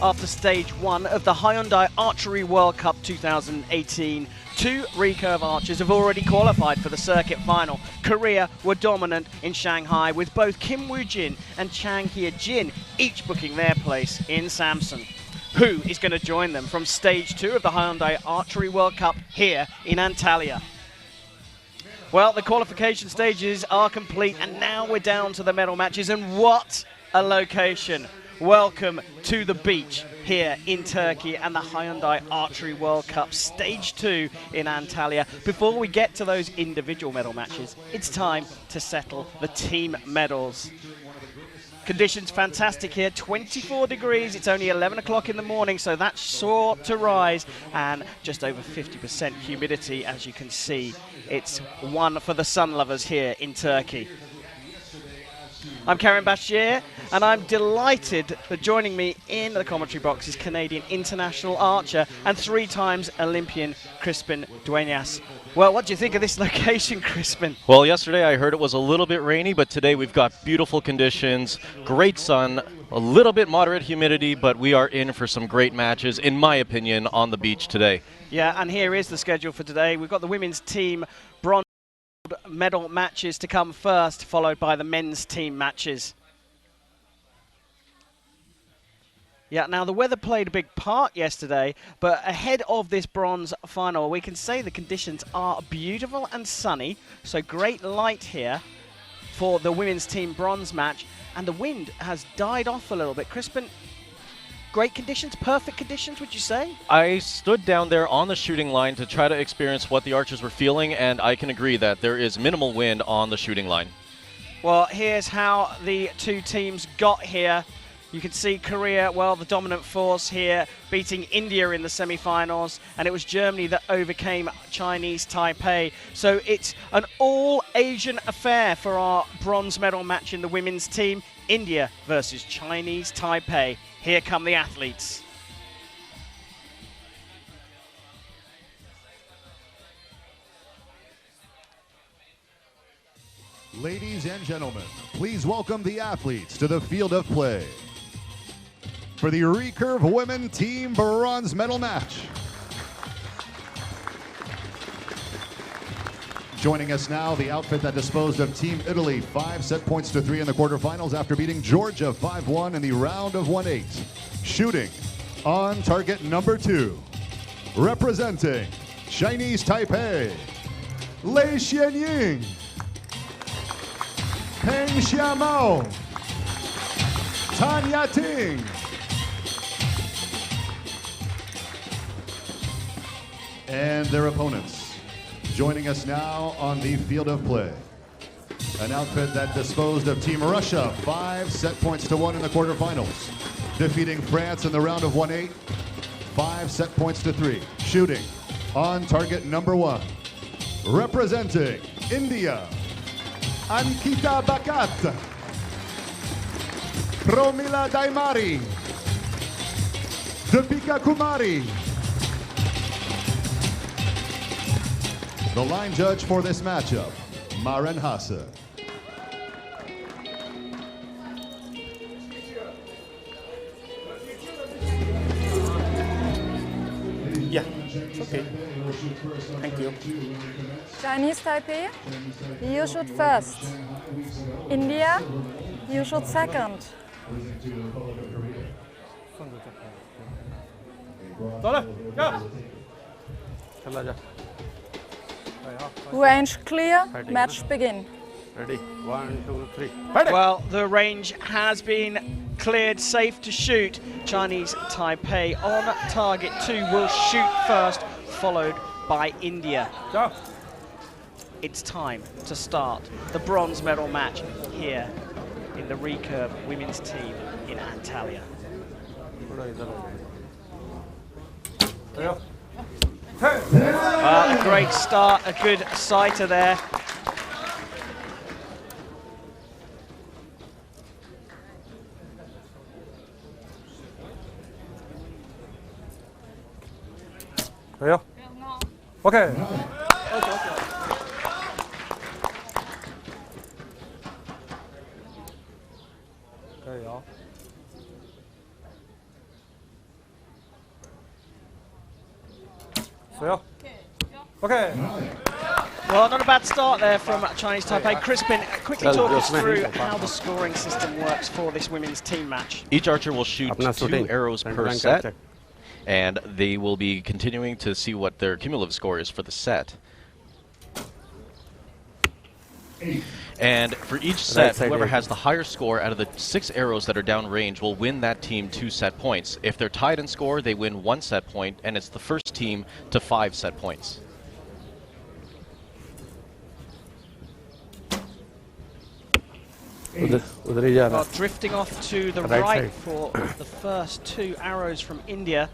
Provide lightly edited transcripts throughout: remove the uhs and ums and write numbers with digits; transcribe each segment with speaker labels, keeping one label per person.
Speaker 1: after stage 1 of the Hyundai Archery World Cup 2018. 2 recurve archers have already qualified for the circuit final. Korea were dominant in Shanghai, with both Kim Woo-jin and Chang Hye-jin each booking their place in Samsun. Who is going to join them from stage 2 of the Hyundai Archery World Cup here in Antalya? Well, the qualification stages are complete, and now we're down to the medal matches, and what a location. Welcome to the beach here in Turkey and the Hyundai Archery World Cup Stage 2 in Antalya. Before we get to those individual medal matches, it's time to settle the team medals. Conditions fantastic here, 24 degrees, it's only 11 o'clock in the morning, so that's sure to rise, and just over 50% humidity, as you can see. It's one for the sun lovers here in Turkey. I'm Karen Bashir, and I'm delighted that joining me in the commentary box is Canadian international archer and 3 times Olympian Crispin Dueñas. Well, what do you think of this location, Crispin?
Speaker 2: Well, yesterday I heard it was a little bit rainy, but today we've got beautiful conditions, great sun, a little bit moderate humidity, but we are in for some great matches, in my opinion, on the beach today.
Speaker 1: Yeah, and here is the schedule for today. We've got the women's team bronze medal matches to come first, followed by the men's team matches. Yeah, now the weather played a big part yesterday, but ahead of this bronze final, we can say the conditions are beautiful and sunny, so great light here for the women's team bronze match, and the wind has died off a little bit. Crispin, great conditions, perfect conditions, would you say?
Speaker 2: I stood down there on the shooting line to try to experience what the archers were feeling, and I can agree that there is minimal wind on the shooting line.
Speaker 1: Well, here's how the 2 teams got here. You can see Korea, well, the dominant force here, beating India in the semi-finals, and it was Germany that overcame Chinese Taipei. So it's an all-Asian affair for our bronze medal match in the women's team. India versus Chinese Taipei. Here come the athletes.
Speaker 3: Ladies and gentlemen, please welcome the athletes to the field of play for the Recurve Women Team Bronze Medal Match. Joining us now, the outfit that disposed of Team Italy 5 set points to 3 in the quarterfinals after beating Georgia 5-1 in the round of 1/8. Shooting on target number 2, representing Chinese Taipei, Lei Xianying, Peng Xiamao, Tanya Ting. And their opponents. Joining us now on the field of play, an outfit that disposed of Team Russia 5 set points to 1 in the quarterfinals, defeating France in the round of 1/8, 5 set points to 3. Shooting on target number 1, representing India, Ankita Bakat, Promila Daimari, Deepika Kumari. The line judge for this matchup, Maren Hasse.
Speaker 4: Yeah, it's okay. Thank you.
Speaker 5: Chinese Taipei, you shoot first. India, you shoot second. Range clear, match begin.
Speaker 4: Ready? 1, 2, 3.
Speaker 1: Well, the range has been cleared, safe to shoot. Chinese Taipei on target 2 will shoot first, followed by India.
Speaker 4: Go.
Speaker 1: It's time to start the bronze medal match here in the Recurve women's team in Antalya. Well, a great start, a good sighter there.
Speaker 4: 돼요? 오케이. 돼요. 써요. Okay.
Speaker 1: Well, not a bad start there from Chinese Taipei. Crispin, quickly talk us
Speaker 4: just
Speaker 1: through
Speaker 4: mentioned.
Speaker 1: how the scoring system works for this women's team match.
Speaker 2: Each archer will shoot
Speaker 4: Apna
Speaker 2: 2
Speaker 4: shooting.
Speaker 2: arrows per
Speaker 4: Rank
Speaker 2: set,
Speaker 4: check.
Speaker 2: and they will be continuing to see what their cumulative score is for the set. And for each set,
Speaker 4: side
Speaker 2: whoever
Speaker 4: eight.
Speaker 2: has the higher score out of the 6 arrows that are downrange will win that team 2 set points. If they're tied in score, they win 1 set point, and it's the first team to 5 set points.
Speaker 1: Well, drifting off to the
Speaker 4: Right
Speaker 1: right
Speaker 4: side.
Speaker 1: for the first 2 arrows from India.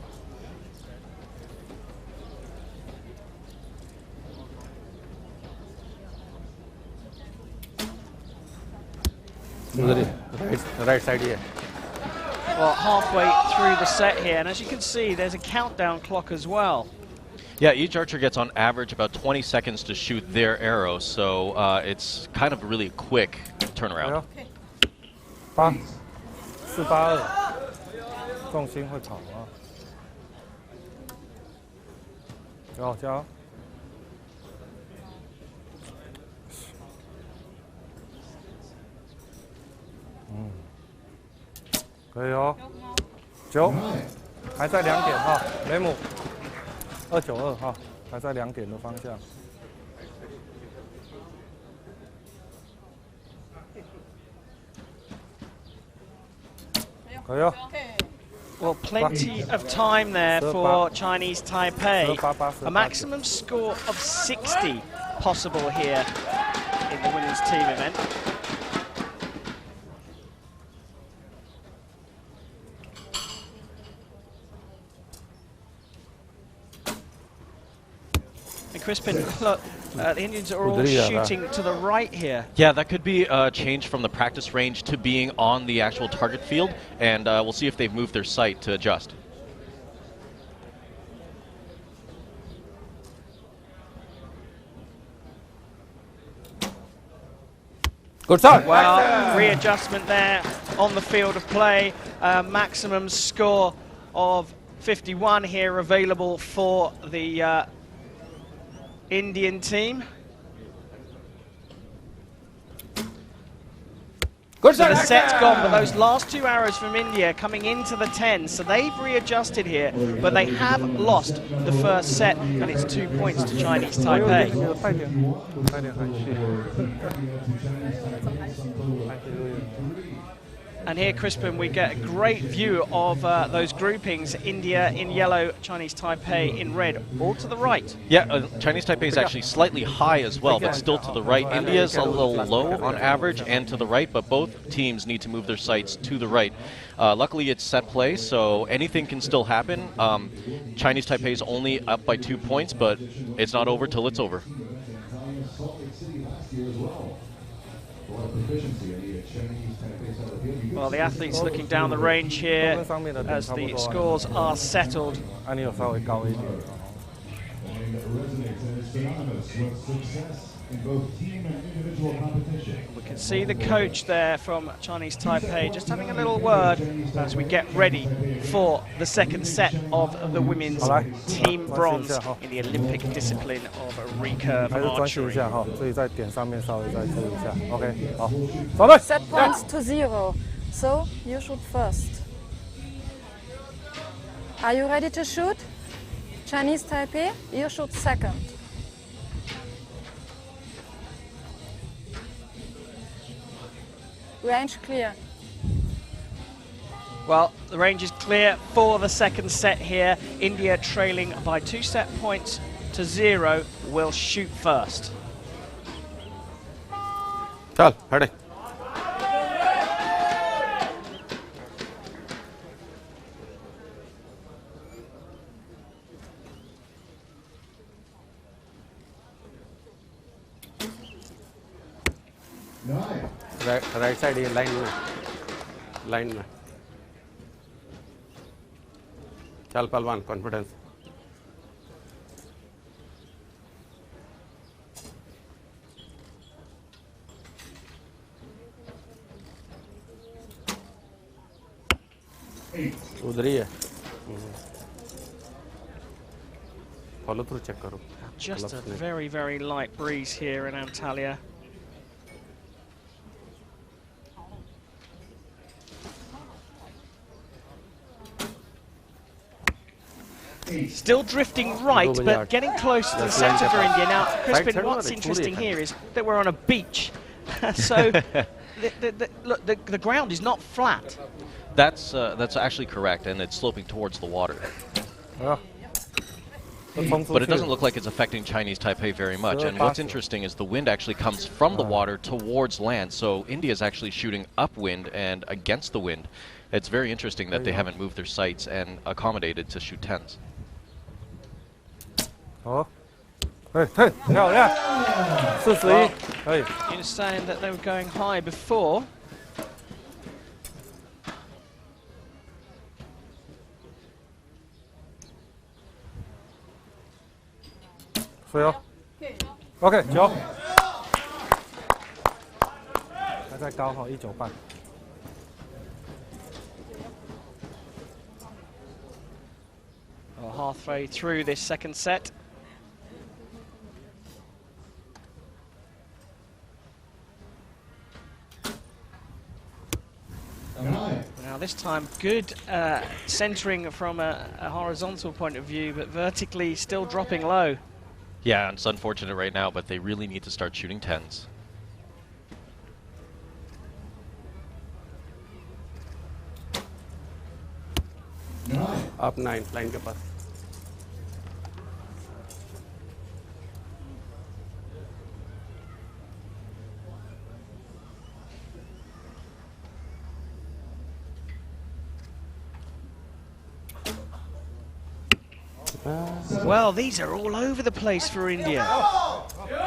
Speaker 4: Right side here.
Speaker 1: Well, halfway through the set here, and as you can see, there's a countdown clock as well.
Speaker 2: Yeah, each archer gets on average about 20 seconds to shoot their arrow, so it's kind of really a quick turnaround.
Speaker 4: 8、4、8、2，重心会跑啊。加油加油！可以哦。9，还在2点哈，雷姆292哈，还在2点的方向。可以哦。
Speaker 1: Well, plenty of time there for Chinese Taipei. A maximum score of 60 possible here in the women's team event. And Crispin, look, the Indians are all shooting to the right here.
Speaker 2: Yeah, that could be a change from the practice range to being on the actual target field, and we'll see if they've moved their sight to adjust.
Speaker 4: Good shot.
Speaker 1: Well, readjustment there on the field of play. Maximum score of 51 here available for the Indian team.
Speaker 4: Good
Speaker 1: So the set's gone, but those last 2 arrows from India coming into the 10, so they've readjusted here, but they have lost the first set, and it's 2 points to Chinese Taipei. And here, Crispin, we get a great view of those groupings. India in yellow, Chinese Taipei in red, all to the right.
Speaker 2: Yeah, Chinese Taipei is actually slightly high as well, but still to the right. India's a little low on average and to the right, but both teams need to move their sights to the right. Luckily, it's set play, so anything can still happen. Chinese Taipei is only up by 2 points, but it's not over till it's over.
Speaker 1: Well, the athletes looking down the range here as the scores are settled.
Speaker 4: 安妮有稍微高一点。
Speaker 1: We can see the coach there from Chinese Taipei just having a little word as we get ready for the second set of the women's team bronze in the Olympic discipline of recurve
Speaker 4: 还是专心一
Speaker 1: archery.
Speaker 4: 下哈，所以在点上面稍微再注意一下。OK， 好，准备。
Speaker 5: Set points to 0. So you shoot first. Are you ready to shoot? Chinese Taipei, you shoot second. Range clear.
Speaker 1: Well, the range is clear for the second set here. India trailing by 2 set points to 0 will shoot first.
Speaker 4: चल, हटे। Right side ये line में चल पहलवान confidence उधर ही है follow through check करो.
Speaker 1: Just a very, very light breeze here in Antalya. Still drifting right, but getting close to the centre for India. Now, Crispin, what's interesting here is that we're on a beach. So, look, the ground is not flat.
Speaker 2: That's actually correct, and it's sloping towards the water. But it doesn't look like it's affecting Chinese Taipei very much. And what's interesting is the wind actually comes from the water towards land. So India is actually shooting upwind and against the wind. It's very interesting that they haven't moved their sights and accommodated to shoot 10s.
Speaker 4: Oh. Hey, hey, no, yeah.
Speaker 1: Well, you were saying that they were going high before.
Speaker 4: OK， 9。还在高哈，19半。
Speaker 1: Well, halfway through this second set. Now this time good centering from a horizontal point of view, but vertically still dropping low.
Speaker 2: Yeah, it's unfortunate right now, but they really need to start shooting 10s.
Speaker 4: Up 9, line के पास.
Speaker 1: Well, these are all over the place for India.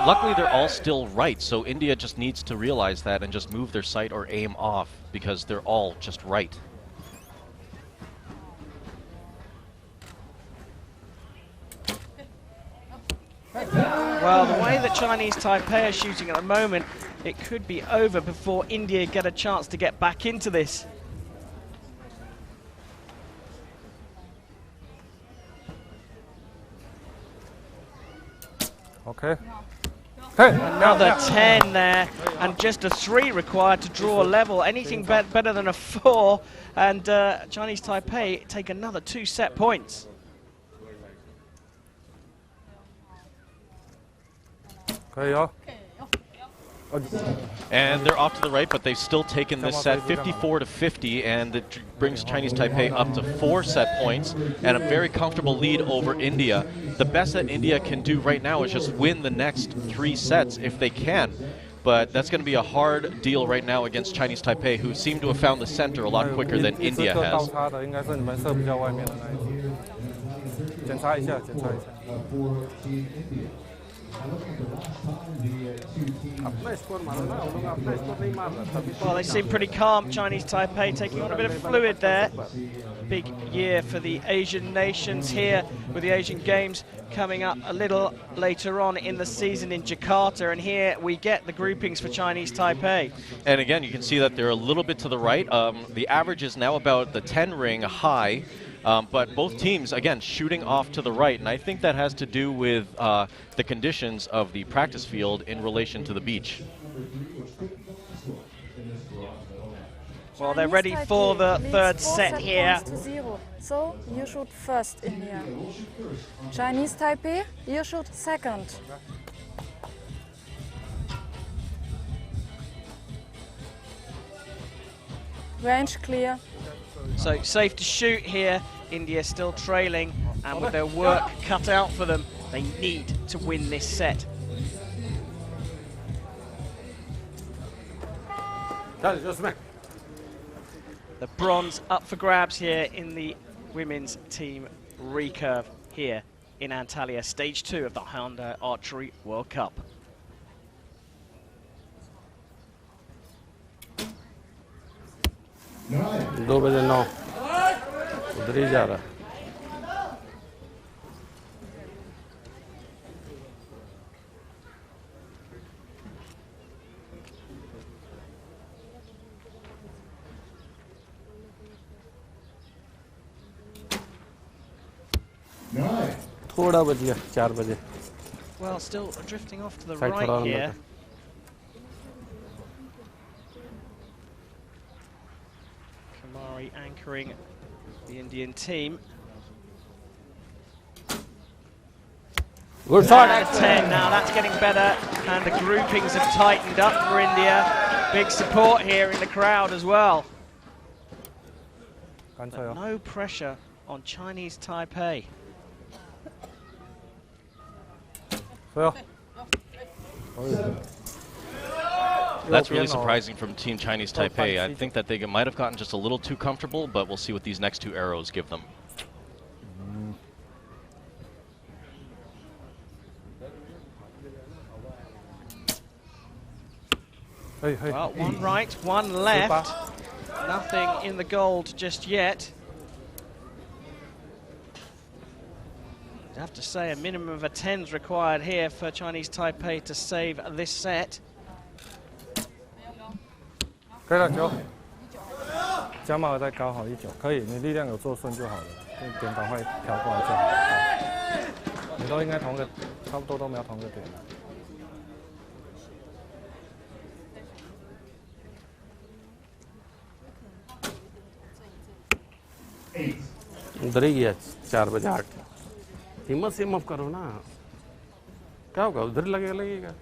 Speaker 2: Luckily, they're all still right, so India just needs to realize that and just move their sight or aim off, because they're all just right.
Speaker 1: Well, the way that Chinese Taipei are shooting at the moment, it could be over before India get a chance to get back into this.
Speaker 4: Okay. Hey,
Speaker 1: another 10 there, and just a 3 required to draw a level. Anything better than a 4, and Chinese Taipei take another 2 set points.
Speaker 2: And they're off to the right, but they've still taken this set 54-50, and it brings Chinese Taipei up to 4 set points and a very comfortable lead over India. The best that India can do right now is just win the next 3 sets if they can. But that's going to be a hard deal right now against Chinese Taipei, who seem to have found the center a lot quicker than India has.
Speaker 1: Well, they seem pretty calm, Chinese Taipei, taking on a bit of fluid there. Big year for the Asian nations here, with the Asian Games coming up a little later on in the season in Jakarta, and here we get the groupings for Chinese Taipei.
Speaker 2: And again, you can see that they're a little bit to the right. The average is now about the 10 ring high. But both teams, again, shooting off to the right, and I think that has to do with the conditions of the practice field in relation to the beach.
Speaker 1: Well, they're ready for the third set here.
Speaker 5: So you shoot first, India. Chinese Taipei, you shoot second. Range clear.
Speaker 1: So safe to shoot here. India still trailing, and with their work cut out for them, they need to win this set.
Speaker 4: The
Speaker 1: bronze up for grabs here in the women's team recurve here in Antalya, stage 2 of the Hyundai Archery World Cup.
Speaker 4: दो बजे 9 उधर ही जा रहा है. थोड़ा बच गया 4 बजे.
Speaker 1: Well, still drifting off to the
Speaker 4: Side
Speaker 1: right
Speaker 4: थोड़ा
Speaker 1: here.
Speaker 4: अंदर.
Speaker 1: Kamari anchoring the Indian team.
Speaker 4: Good shot.
Speaker 1: And 10. Now that's getting better, and the groupings have tightened up for India. Big support here in the crowd as well. But no pressure on Chinese Taipei.
Speaker 2: That's really surprising from Team Chinese Taipei. I think that they might have gotten just a little too comfortable, but we'll see what these next 2 arrows give them.
Speaker 1: Well, one right, one left. Nothing in the gold just yet. I have to say a minimum of a 10's required here for Chinese Taipei to save this set.
Speaker 4: 可以了，9。加码再高好1-9，可以，你力量有做顺就好了，点赶快调过来就好。你都应该同个，差不多都瞄同个点。उधर ही गया 4 बजे 8. हिम्मत से move करो ना, क्या होगा उधर लगेगा.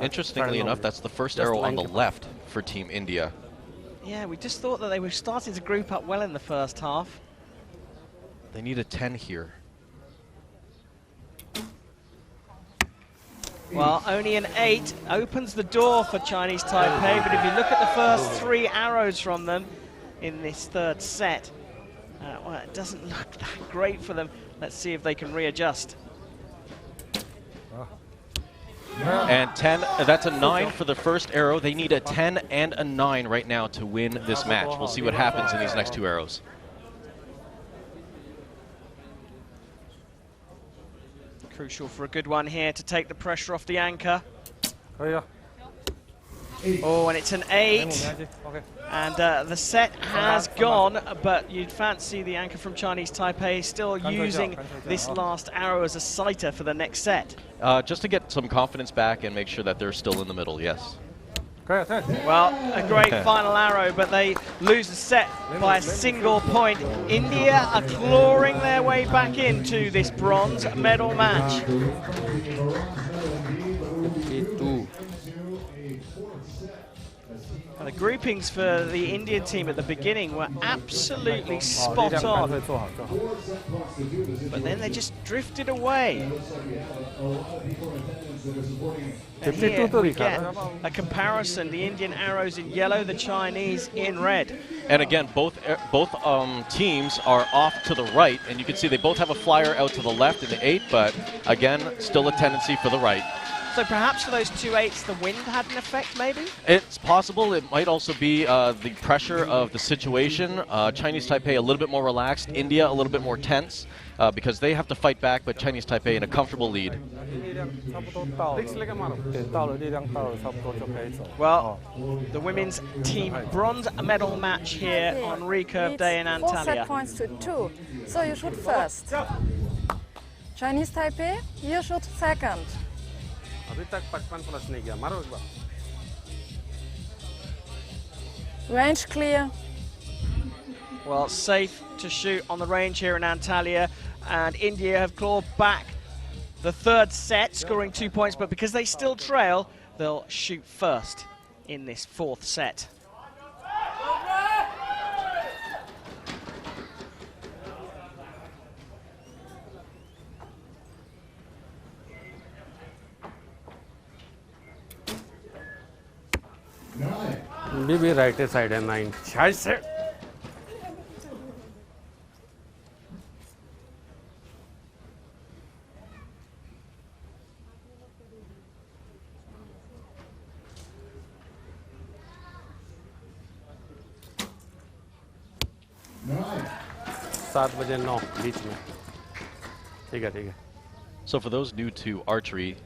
Speaker 2: Interestingly enough, that's the first arrow on the left for Team India.
Speaker 1: Yeah, we just thought that they were starting to group up well in the first half.
Speaker 2: They need a 10 here.
Speaker 1: Well, only an 8 opens the door for Chinese Taipei, but if you look at the first 3 arrows from them in this third set, well, it doesn't look that great for them. Let's see if they can readjust.
Speaker 2: And 10, that's a 9 for the first arrow. They need a 10 and a 9 right now to win this match. We'll see what happens in these next 2 arrows.
Speaker 1: Crucial for a good one here to take the pressure off the anchor. Oh, and it's an 8. And the set has gone, but you'd fancy the anchor from Chinese Taipei still using this last arrow as a sighter for the next set.
Speaker 2: Just to get some confidence back and make sure that they're still in the middle, yes.
Speaker 1: Well, a great final arrow, but they lose the set by a single point. India are clawing their way back into this bronze medal match. The groupings for the Indian team at the beginning were absolutely spot on, but then they just drifted away. And here we get a comparison, the Indian arrows in yellow, the Chinese in red.
Speaker 2: And again, both teams are off to the right, and you can see they both have a flyer out to the left in the 8, but again, still a tendency for the right.
Speaker 1: So perhaps for those 2 8s, the wind had an effect, maybe?
Speaker 2: It's possible. It might also be the pressure of the situation. Chinese Taipei a little bit more relaxed, India a little bit more tense, because they have to fight back, but Chinese Taipei in a comfortable lead.
Speaker 1: Well, the women's team bronze medal match here on Recurve Day in Antalya.
Speaker 5: 4 set points to 2, so you shoot first. Chinese Taipei, you shoot second. Range clear.
Speaker 1: Well, safe to shoot on the range here in Antalya, and India have clawed back the third set, scoring 2 points, but because they still trail, they'll shoot first in this 4th set.
Speaker 4: Maybe right side and 9. Scheiße. सात बजे 9 बीच में.
Speaker 2: So for those new to archery,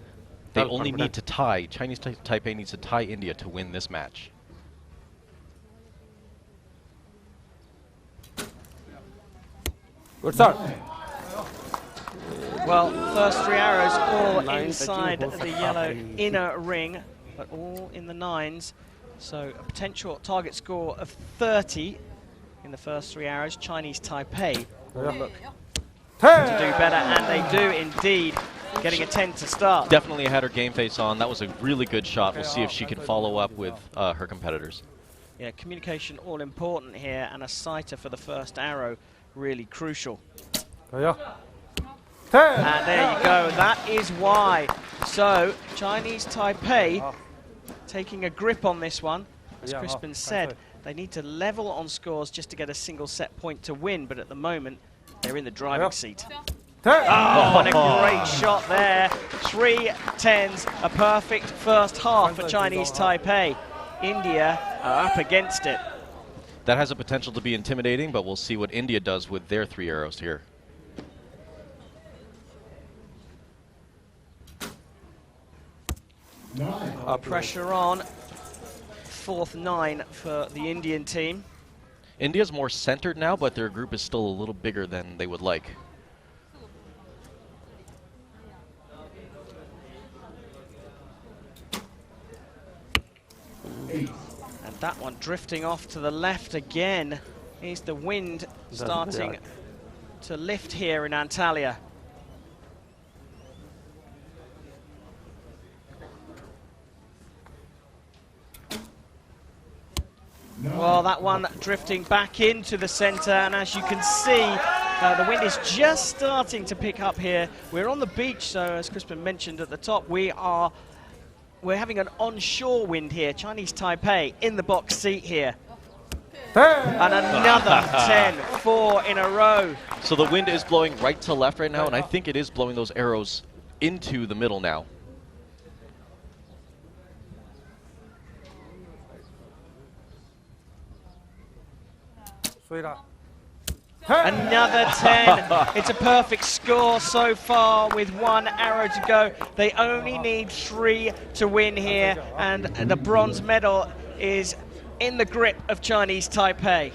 Speaker 2: they only need to tie. Chinese Taipei needs to tie India to win this match.
Speaker 4: Good start.
Speaker 1: Well, first 3 arrows all inside the yellow inner ring, but all in the 9s. So a potential target score of 30 in the first 3 arrows. Chinese Taipei will look to do better, and they do indeed, getting a 10 to start.
Speaker 2: Definitely had her game face on. That was a really good shot. We'll see if she can follow up with her competitors.
Speaker 1: Yeah, communication all important here, and a sighter for the first arrow really crucial. And there you go, that is why. So Chinese Taipei taking a grip on this one. As Crispin said, they need to level on scores just to get a single set point to win, but at the moment they're in the driving seat. Oh, what a great shot there. 3 10s, a perfect first half for Chinese Taipei. India are up against it.
Speaker 2: That has a potential to be intimidating, but we'll see what India does with their 3 arrows here.
Speaker 1: Pressure on. 4th 9 for the Indian team.
Speaker 2: India's more centered now, but their group is still a little bigger than they would like.
Speaker 1: And that one drifting off to the left again. Is the wind starting to lift here in Antalya. Well, that one drifting back into the center, and as you can see, the wind is just starting to pick up here. We're on the beach, so as Crispin mentioned at the top, we're having an onshore wind here. Chinese Taipei in the box seat here. And another 10, 4 in a row.
Speaker 2: So the wind is blowing right to left right now, and I think it is blowing those arrows into the middle now.
Speaker 1: Another 10. It's a perfect score so far with 1 arrow to go. They only need 3 to win here, and the bronze medal is in the grip of Chinese Taipei.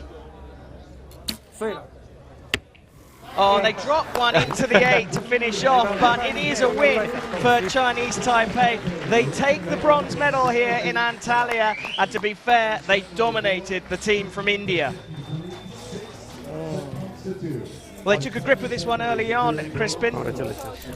Speaker 1: Oh, they drop one into the 8 to finish off, but it is a win for Chinese Taipei. They take the bronze medal here in Antalya, and to be fair, they dominated the team from India. Well, they took a grip of this one early on, Crispin.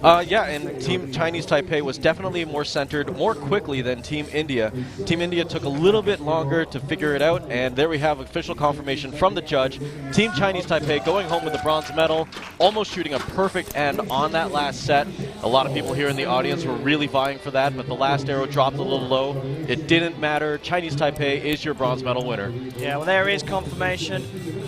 Speaker 2: Yeah, and Team Chinese Taipei was definitely more centered, more quickly than Team India. Team India took a little bit longer to figure it out, and there we have official confirmation from the judge. Team Chinese Taipei going home with the bronze medal, almost shooting a perfect end on that last set. A lot of people here in the audience were really vying for that, but the last arrow dropped a little low. It didn't matter. Chinese Taipei is your bronze medal winner.
Speaker 1: Yeah, well, there is confirmation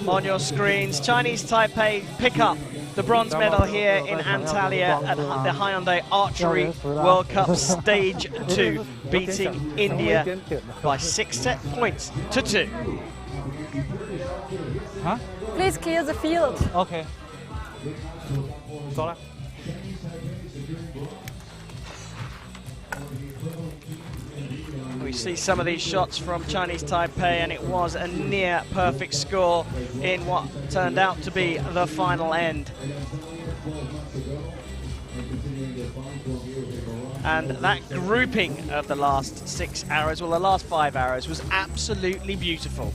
Speaker 1: on your screens. Chinese Taipei pick up the bronze medal here in Antalya at the Hyundai Archery World Cup Stage 2, beating India by 6 set points to 2.
Speaker 5: Please clear the field.
Speaker 4: Okay.
Speaker 1: We see some of these shots from Chinese Taipei, and it was a near perfect score in what turned out to be the final end. And that grouping of the last 6 arrows, well, the last 5 arrows, was absolutely beautiful.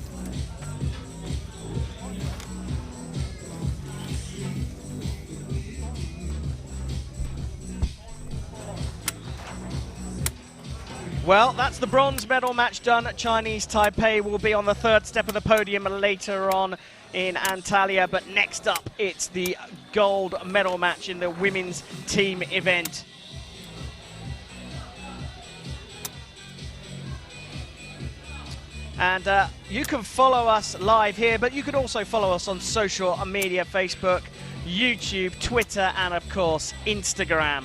Speaker 1: Well, that's the bronze medal match done. Chinese Taipei will be on the 3rd step of the podium later on in Antalya, but next up it's the gold medal match in the women's team event. And you can follow us live here, but you can also follow us on social media, Facebook, YouTube, Twitter, and of course, Instagram.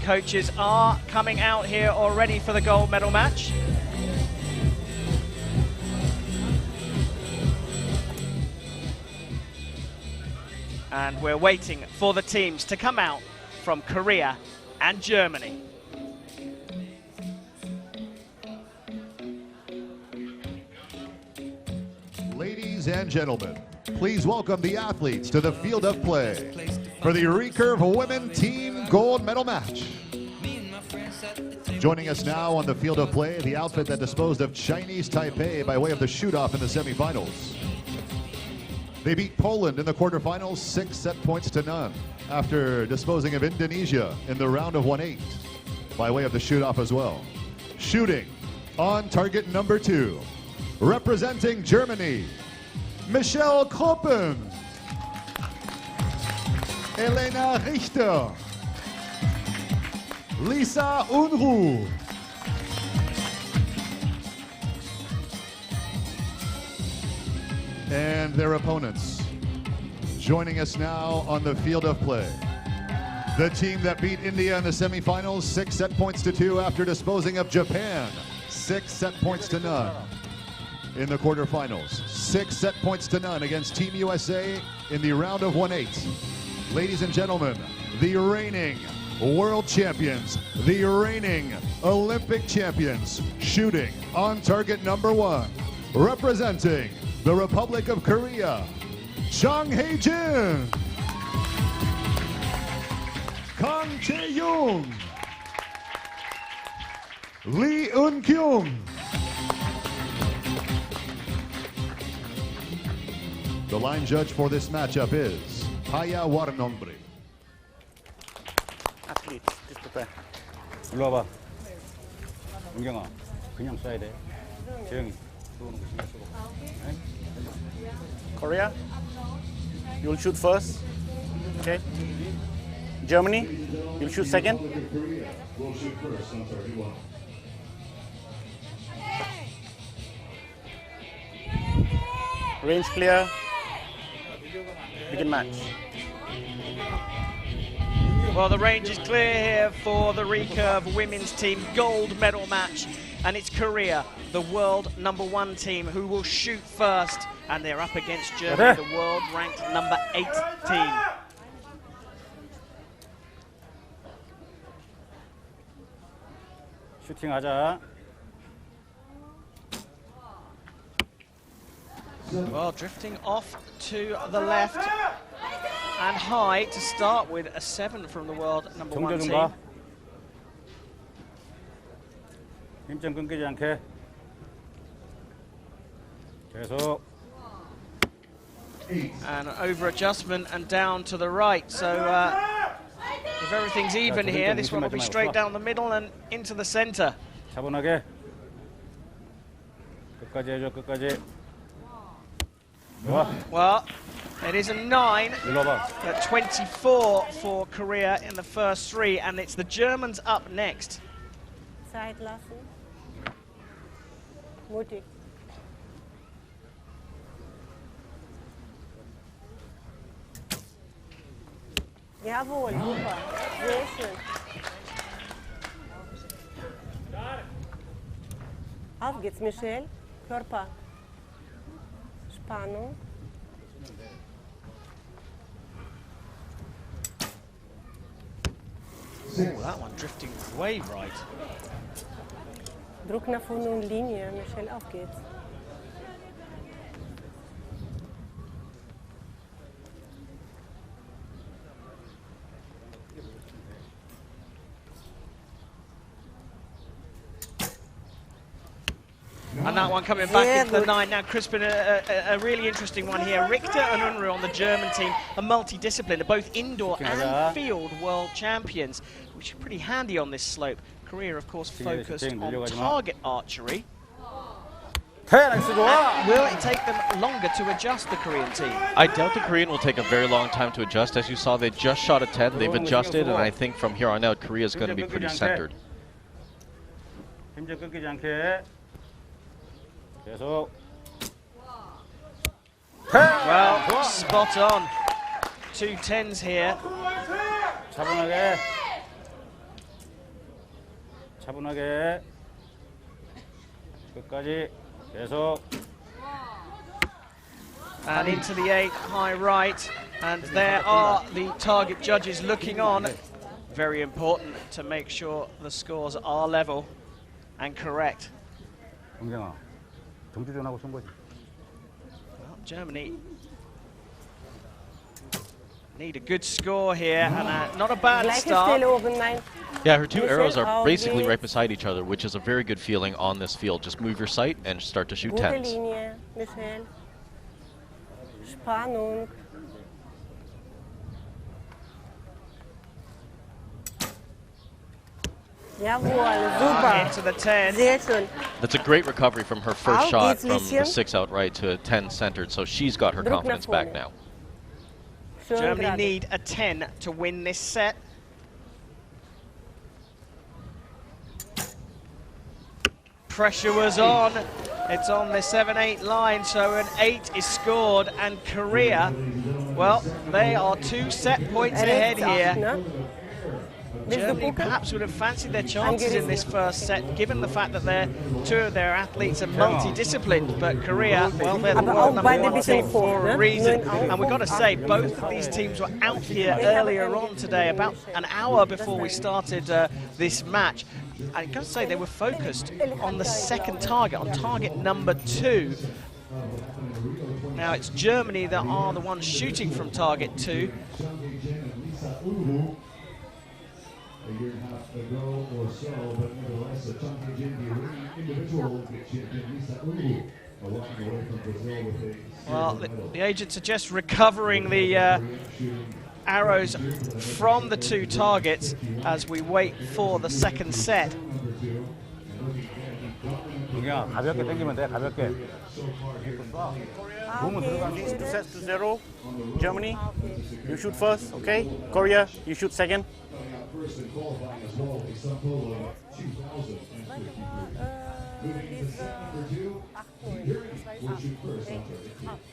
Speaker 1: Coaches are coming out here already for the gold medal match. And we're waiting for the teams to come out from Korea and Germany.
Speaker 3: Ladies and gentlemen, please welcome the athletes to the field of play for the Recurve Women Team Gold Medal Match. Joining us now on the field of play, the outfit that disposed of Chinese Taipei by way of the shoot-off in the semifinals. They beat Poland in the quarterfinals 6 set points to none after disposing of Indonesia in the round of 1/8 by way of the shoot-off as well. Shooting on target number 2, representing Germany, Michelle Koppen, Elena Richter, Lisa Unruh, and their opponents. Joining us now on the field of play, the team that beat India in the semifinals 6 set points to 2 after disposing of Japan 6 set points to none. In the quarterfinals, 6 set points to none against Team USA in the round of 1/8. Ladies and gentlemen, the reigning world champions, the reigning Olympic champions, shooting on target number 1, representing the Republic of Korea, Jang Hae-jin, Kang Tae-young, Lee Eun-kyung. The line judge for this matchup is Haya Warnombre.
Speaker 6: 일로 와봐. 은경아, 그냥 쏴야 돼. 재영이, 들어오는 거 신경 쓰고.
Speaker 7: Korea, you'll shoot first. Okay. Germany, you'll shoot second.
Speaker 3: We'll shoot first on 31.
Speaker 7: Range clear. Begin match.
Speaker 1: Well, the range is clear here for the Recurve women's team gold medal match, and it's Korea, the world #1 team, who will shoot first, and they're up against Germany, the world ranked number 8 team.
Speaker 6: 슈팅하자.
Speaker 1: Well, drifting off to the left and high to start with, a 7 from the world #1
Speaker 6: 정조 좀
Speaker 1: team.
Speaker 6: 봐. 힘좀 끊기지 않게. 계속.
Speaker 1: And over adjustment and down to the right. So if everything's even here, this one will be straight down the middle and into the center.
Speaker 6: 차분하게. 끝까지 해줘, 끝까지. 좋아.
Speaker 1: Well, it is a 9
Speaker 6: 일로 와봐.
Speaker 1: at 24 for Korea in the first 3, and it's the Germans up next.
Speaker 8: Zeit lassen. Mutig. Jawohl, super. Sehr schön. Auf geht's, Michelle. Körper. Spannung.
Speaker 1: Oh, that one drifting way right.
Speaker 8: Druck nach vorne und Linie. Michelle, auf geht's.
Speaker 1: And that one coming back into the 9. Now, Crispin, a really interesting one here. Richter and Unruh on the German team are multidisciplined. They're both indoor and field world champions, which is pretty handy on this slope. Korea, of course, focused on target archery. And will it take them longer to adjust, the Korean team?
Speaker 2: I doubt the Korean will take a very long time to adjust. As you saw, they just shot a 10. They've adjusted, and I think from here on out, Korea is going to be pretty centered.
Speaker 6: 힘좀 끊기지 않게. 계속.
Speaker 1: Well, spot on. 2 10s here.
Speaker 6: 차분하게. 차분하게. 끝까지. 계속.
Speaker 1: And into the 8, high right. And there are the target judges looking on. Very important to make sure the scores are level and correct.
Speaker 6: 은경아, 정주전하고 쏜 거지.
Speaker 1: Well, Germany need a good score here, and not a bad
Speaker 8: Gleiche
Speaker 1: start.
Speaker 8: Stelle oben, nein.
Speaker 2: Yeah, her two
Speaker 8: Michel,
Speaker 2: arrows are
Speaker 8: auf
Speaker 2: basically
Speaker 8: geht's.
Speaker 2: right beside each other, which is a very good feeling on this field. Just move your sight and start to shoot
Speaker 8: Gute
Speaker 2: tens.
Speaker 8: Linie, Michel. Spannung. Jawohl, super.
Speaker 1: Into the 10.
Speaker 8: Sehr schön.
Speaker 2: That's a great recovery from her first
Speaker 8: Auf
Speaker 2: shot
Speaker 8: geht's,
Speaker 2: from the
Speaker 8: Lieschen.
Speaker 2: 6 outright to 10 centered, so she's got her
Speaker 8: Druck nach
Speaker 2: confidence back
Speaker 8: vorne.
Speaker 2: now.
Speaker 8: Schön
Speaker 1: Germany
Speaker 8: gerade.
Speaker 1: need a 10 to win this set. Pressure was on. It's on the 7-8 line, so an 8 is scored, and Korea, well, they are 2 set points ahead
Speaker 8: Rechts
Speaker 1: here.
Speaker 8: acht, ne? Willst du
Speaker 1: Germany
Speaker 8: gucken?
Speaker 1: perhaps would have fancied their chances in this first set, given the fact that two of their athletes are multidisciplined. But Korea, well, they're the
Speaker 8: Aber
Speaker 1: world
Speaker 8: auch
Speaker 1: number
Speaker 8: beide
Speaker 1: one
Speaker 8: bisschen
Speaker 1: team
Speaker 8: vor,
Speaker 1: for a
Speaker 8: ne?
Speaker 1: reason.
Speaker 8: Nur in
Speaker 1: And we've got to say, both of these teams were out here earlier on today, about an hour before we started this match. I've got to say, they were focused on the second target, on target number 2. Now it's Germany that are the ones shooting from target 2.
Speaker 3: A year and a half ago or so, but nevertheless, Chang Jin, the individual Olympic champion, Lisa Ungu, walking away from Brazil with a
Speaker 1: Well, the agents are just recovering the arrows from the 2 targets as we wait for the second set.
Speaker 6: 은경아, 가볍게 당기면 돼, 가볍게. 몸은 들어가는
Speaker 7: These 2 sets to 0. Germany, you shoot first, okay? Korea, you shoot second.
Speaker 3: first in qualifying as well, the Sampo 2000. Moving into set number 2, we'll shoot first.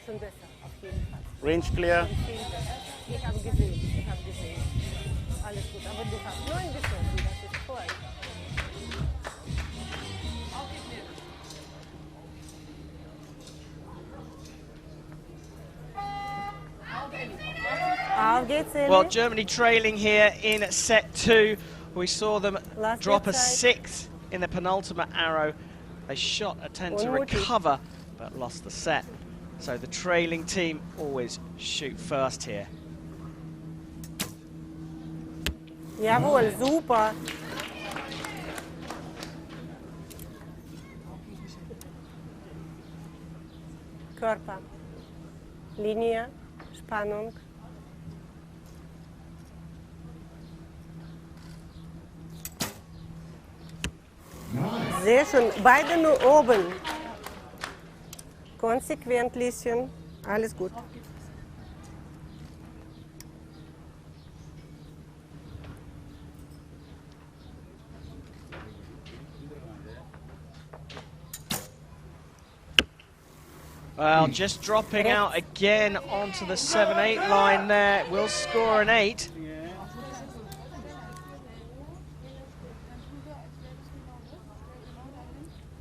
Speaker 8: Schon besser, auf jeden Fall.
Speaker 7: Range clear.
Speaker 8: Viel besser. Ich habe gesehen. Alles gut, aber du hast nur ein bisschen, das ist voll. Auf geht's, Eli.
Speaker 1: Well, Germany trailing here in set 2. We saw them
Speaker 8: Last
Speaker 1: drop a
Speaker 8: net side.
Speaker 1: 6 in the penultimate arrow. They shot a 10 to
Speaker 8: One more team.
Speaker 1: recover, but lost the set. So the trailing team always shoot first here.
Speaker 8: Jawohl, super. Körper. Linie, Spannung. Sehr schön. Beide nur oben. Konsequent, Lieschen. Alles gut.
Speaker 1: Well, just dropping out again onto the 7-8 line there. Will score an 8.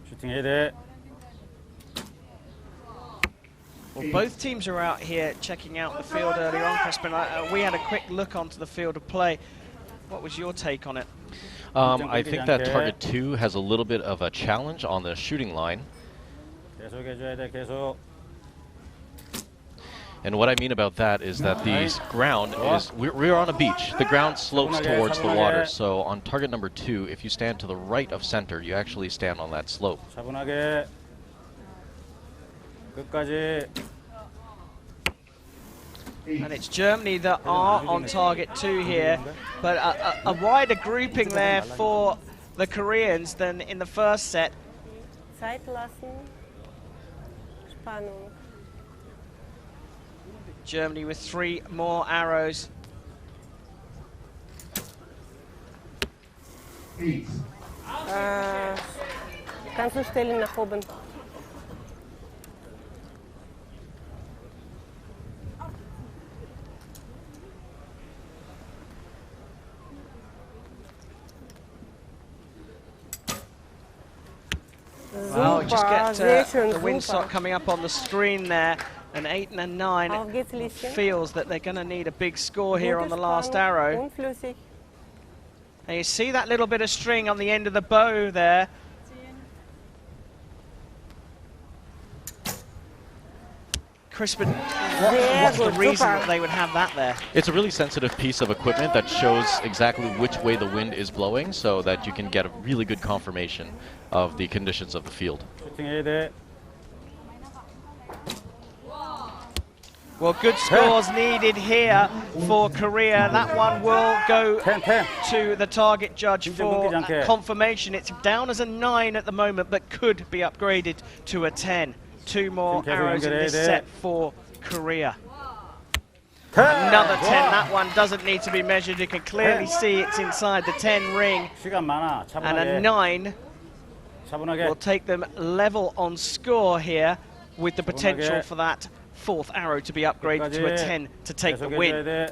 Speaker 6: 슈팅해야 돼.
Speaker 1: Well, both teams are out here checking out the field earlier on, Crispin. We had a quick look onto the field of play. What was your take on it?
Speaker 2: I think that target 2 has a little bit of a challenge on the shooting line.
Speaker 6: 계속 해줘야 돼, 계속.
Speaker 2: And what I mean about that is that the ground is, we're on a beach. The ground slopes towards the water. So on target number 2, if you stand to the right of center, you actually stand on that slope.
Speaker 6: 차분하게. 끝까지.
Speaker 1: And it's Germany that are on target 2 here, but a wider grouping there for the Koreans than in the first set.
Speaker 8: Zeit lassen. Spannung.
Speaker 1: Germany with 3 more arrows.
Speaker 3: 8.
Speaker 8: Kannst du stellen nach oben.
Speaker 1: Well, just get
Speaker 8: Sehr schön,
Speaker 1: the windsock
Speaker 8: super.
Speaker 1: coming up on the screen there. An 8 and a 9
Speaker 8: Auf geht's, Lieschen.
Speaker 1: feels that they're going to need a big score here on the
Speaker 8: Gute
Speaker 1: last
Speaker 8: Sprung,
Speaker 1: arrow.
Speaker 8: Unflüssig.
Speaker 1: And you see that little bit of string on the end of the bow there. Crispin, what's the reason that they would have that there?
Speaker 2: It's a really sensitive piece of equipment that shows exactly which way the wind is blowing so that you can get a really good confirmation of the conditions of the field.
Speaker 6: 슈팅해야 돼.
Speaker 1: Well, good scores needed here for Korea. That one will go
Speaker 6: 10.
Speaker 1: to the target judge for confirmation. It's down as a 9 at the moment, but could be upgraded to a 10. 2 more arrows in this set for Korea. Another 10. That one doesn't need to be measured. You can clearly see it's inside the 10 ring.
Speaker 6: 시간 많아.
Speaker 1: And a 9
Speaker 6: 차분하게.
Speaker 1: will take them level on score here, with the potential for that 4th arrow to be upgraded to a 10 to take the win.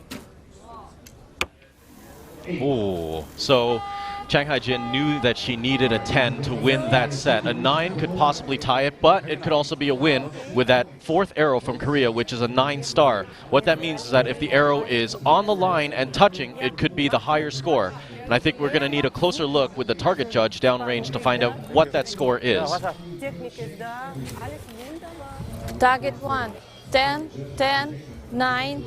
Speaker 2: Oh, so Shanghai Jin knew that she needed a 10 to win that set. A 9 could possibly tie it, but it could also be a win with that 4th arrow from Korea, which is a 9-star. What that means is that if the arrow is on the line and touching, it could be the higher score. And I think we're going to need a closer look with the target judge downrange to find out what that score is.
Speaker 8: Technik ist da. Alles wunderbar.
Speaker 5: Target 1, 10, 10, 9,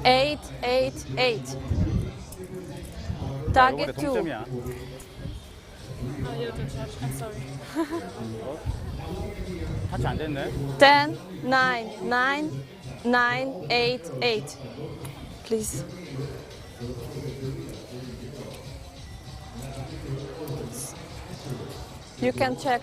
Speaker 5: 8, 8, 8. Target 2,
Speaker 6: 동점이야. 타치 안 됐네.
Speaker 5: 10, 9, 9, 9, 8, 8. Please. You can check.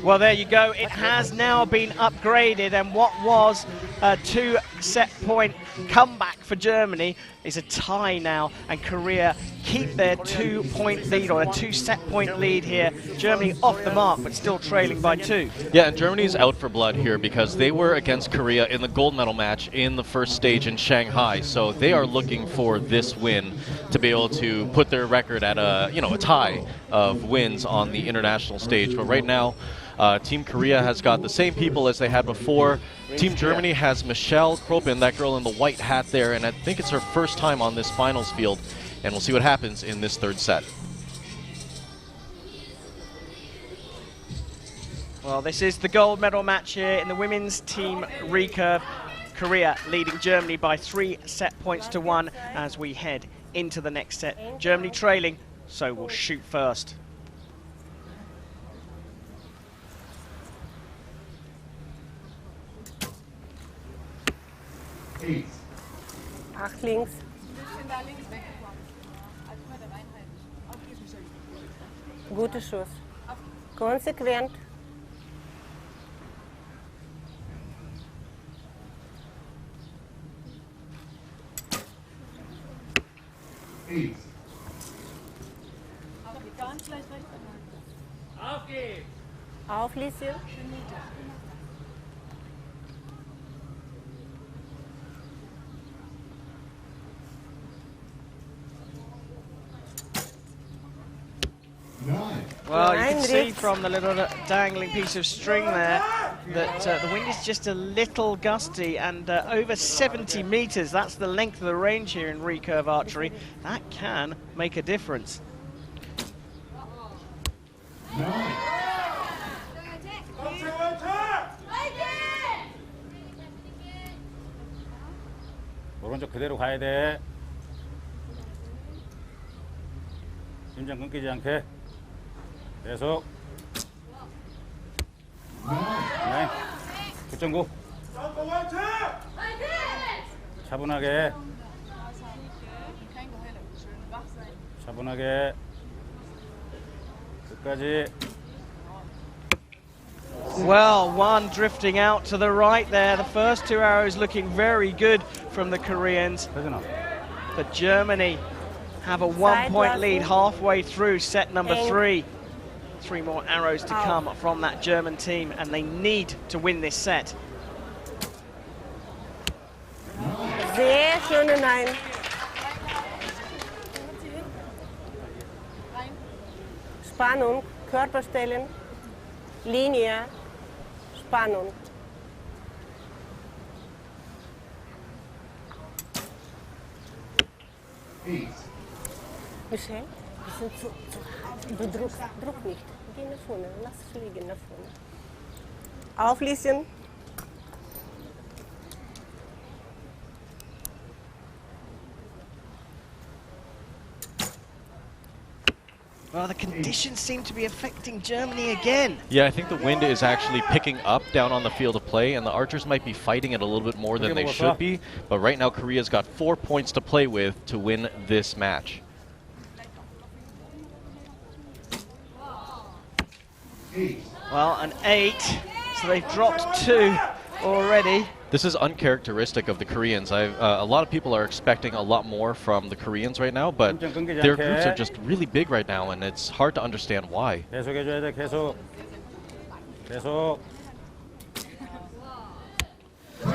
Speaker 1: Well, there you go. It has now been upgraded, and what was a 2-set-point comeback for Germany is a tie now, and Korea keep their 2-point lead, or a 2-set-point lead here. Germany off the mark, but still trailing by 2.
Speaker 2: Yeah, and Germany's out for blood here because they were against Korea in the gold medal match in the first stage in Shanghai. So they are looking for this win to be able to put their record at a tie of wins on the international stage. But right now, Team Korea has got the same people as they had before. Team Germany has Michelle Kropin, that girl in the white hat there, and I think it's her first time on this finals field. And we'll see what happens in this 3rd set.
Speaker 1: Well, this is the gold medal match here in the women's team recurve. Korea leading Germany by 3 set points to 1 as we head into the next set. Germany trailing, so we'll shoot first.
Speaker 8: Acht links. Guter Schuss. Konsequent. Auf, Lieschen.
Speaker 1: Well, you can see from the little dangling piece of string there that the wind is just a little gusty, and over 70 meters, that's the length of the range here in recurve archery. That can make a difference.
Speaker 6: 오른쪽 그대로 가야 돼. 심장 끊기지 않게. 계속. 네. 9.9. 차분하게. 차분하게. 끝까지.
Speaker 1: Well, one drifting out to the right there. The first 2 arrows looking very good from the Koreans. But Germany have a 1-point lead halfway through set number 3. 3 more arrows to come from that German team, and they need to win this set.
Speaker 8: Sehr schöne Nein. Spannung, Körper stellen, Linie, Spannung. Michel, wir sind zu hart. Du druck nicht. Geh nach vorne, lass es liegen nach vorne. Auflisten.
Speaker 1: Well, the conditions seem to be affecting Germany again.
Speaker 2: Yeah, I think the wind is actually picking up down on the field of play, and the archers might be fighting it a little bit more than they should be. But right now, Korea's got 4 points to play with to win this match.
Speaker 1: Well, an 8, so they've dropped 2 already.
Speaker 2: This is uncharacteristic of the Koreans. A lot of people are expecting a lot more from the Koreans right now, but their groups are just really big right now, and it's hard to understand why.
Speaker 6: 계속해줘야 돼, 계속. 계속.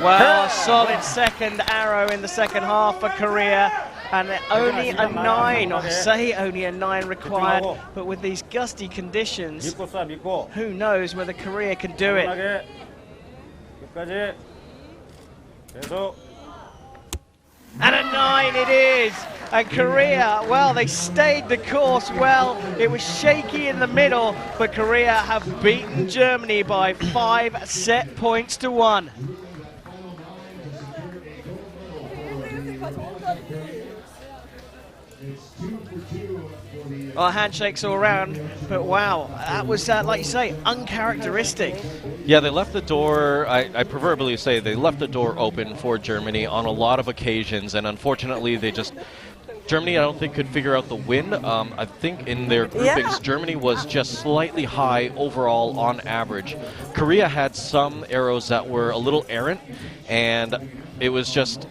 Speaker 1: Well, a solid second arrow in the second half for Korea, and only a 9, or say only a 9 required, but with these gusty conditions,
Speaker 6: 믿고 쏴, 믿고.
Speaker 1: who knows whether Korea can do it.
Speaker 6: 편하게. 끝까지. 계속.
Speaker 1: And a 9 it is! And Korea, well, they stayed the course well. It was shaky in the middle, but Korea have beaten Germany by 5 set points to 1. Well, handshakes all around, but wow, that was, like you say, uncharacteristic.
Speaker 2: Yeah, they left the door, I proverbially say, they left the door open for Germany on a lot of occasions, and unfortunately Germany, I don't think, could figure out the wind. I think in their groupings, Germany was just slightly high overall on average. Korea had some arrows that were a little errant, and it was just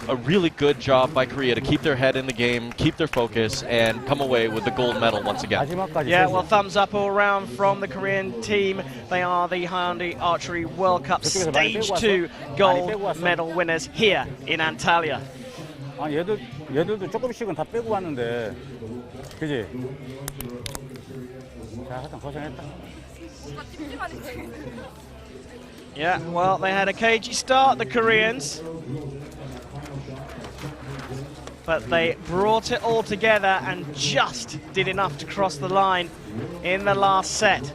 Speaker 2: a really good job by Korea to keep their head in the game, keep their focus, and come away with the gold medal once again.
Speaker 1: Yeah, well, thumbs up all around from the Korean team. They are the Hyundai Archery World Cup Stage 2 gold medal winners here in Antalya.
Speaker 6: 아, 얘들도 조금씩은 다 빼고 왔는데, 그지? 자, 하여튼 고생했다.
Speaker 1: Yeah, well, they had a cagey start, the Koreans. But they brought it all together and just did enough to cross the line in the last set.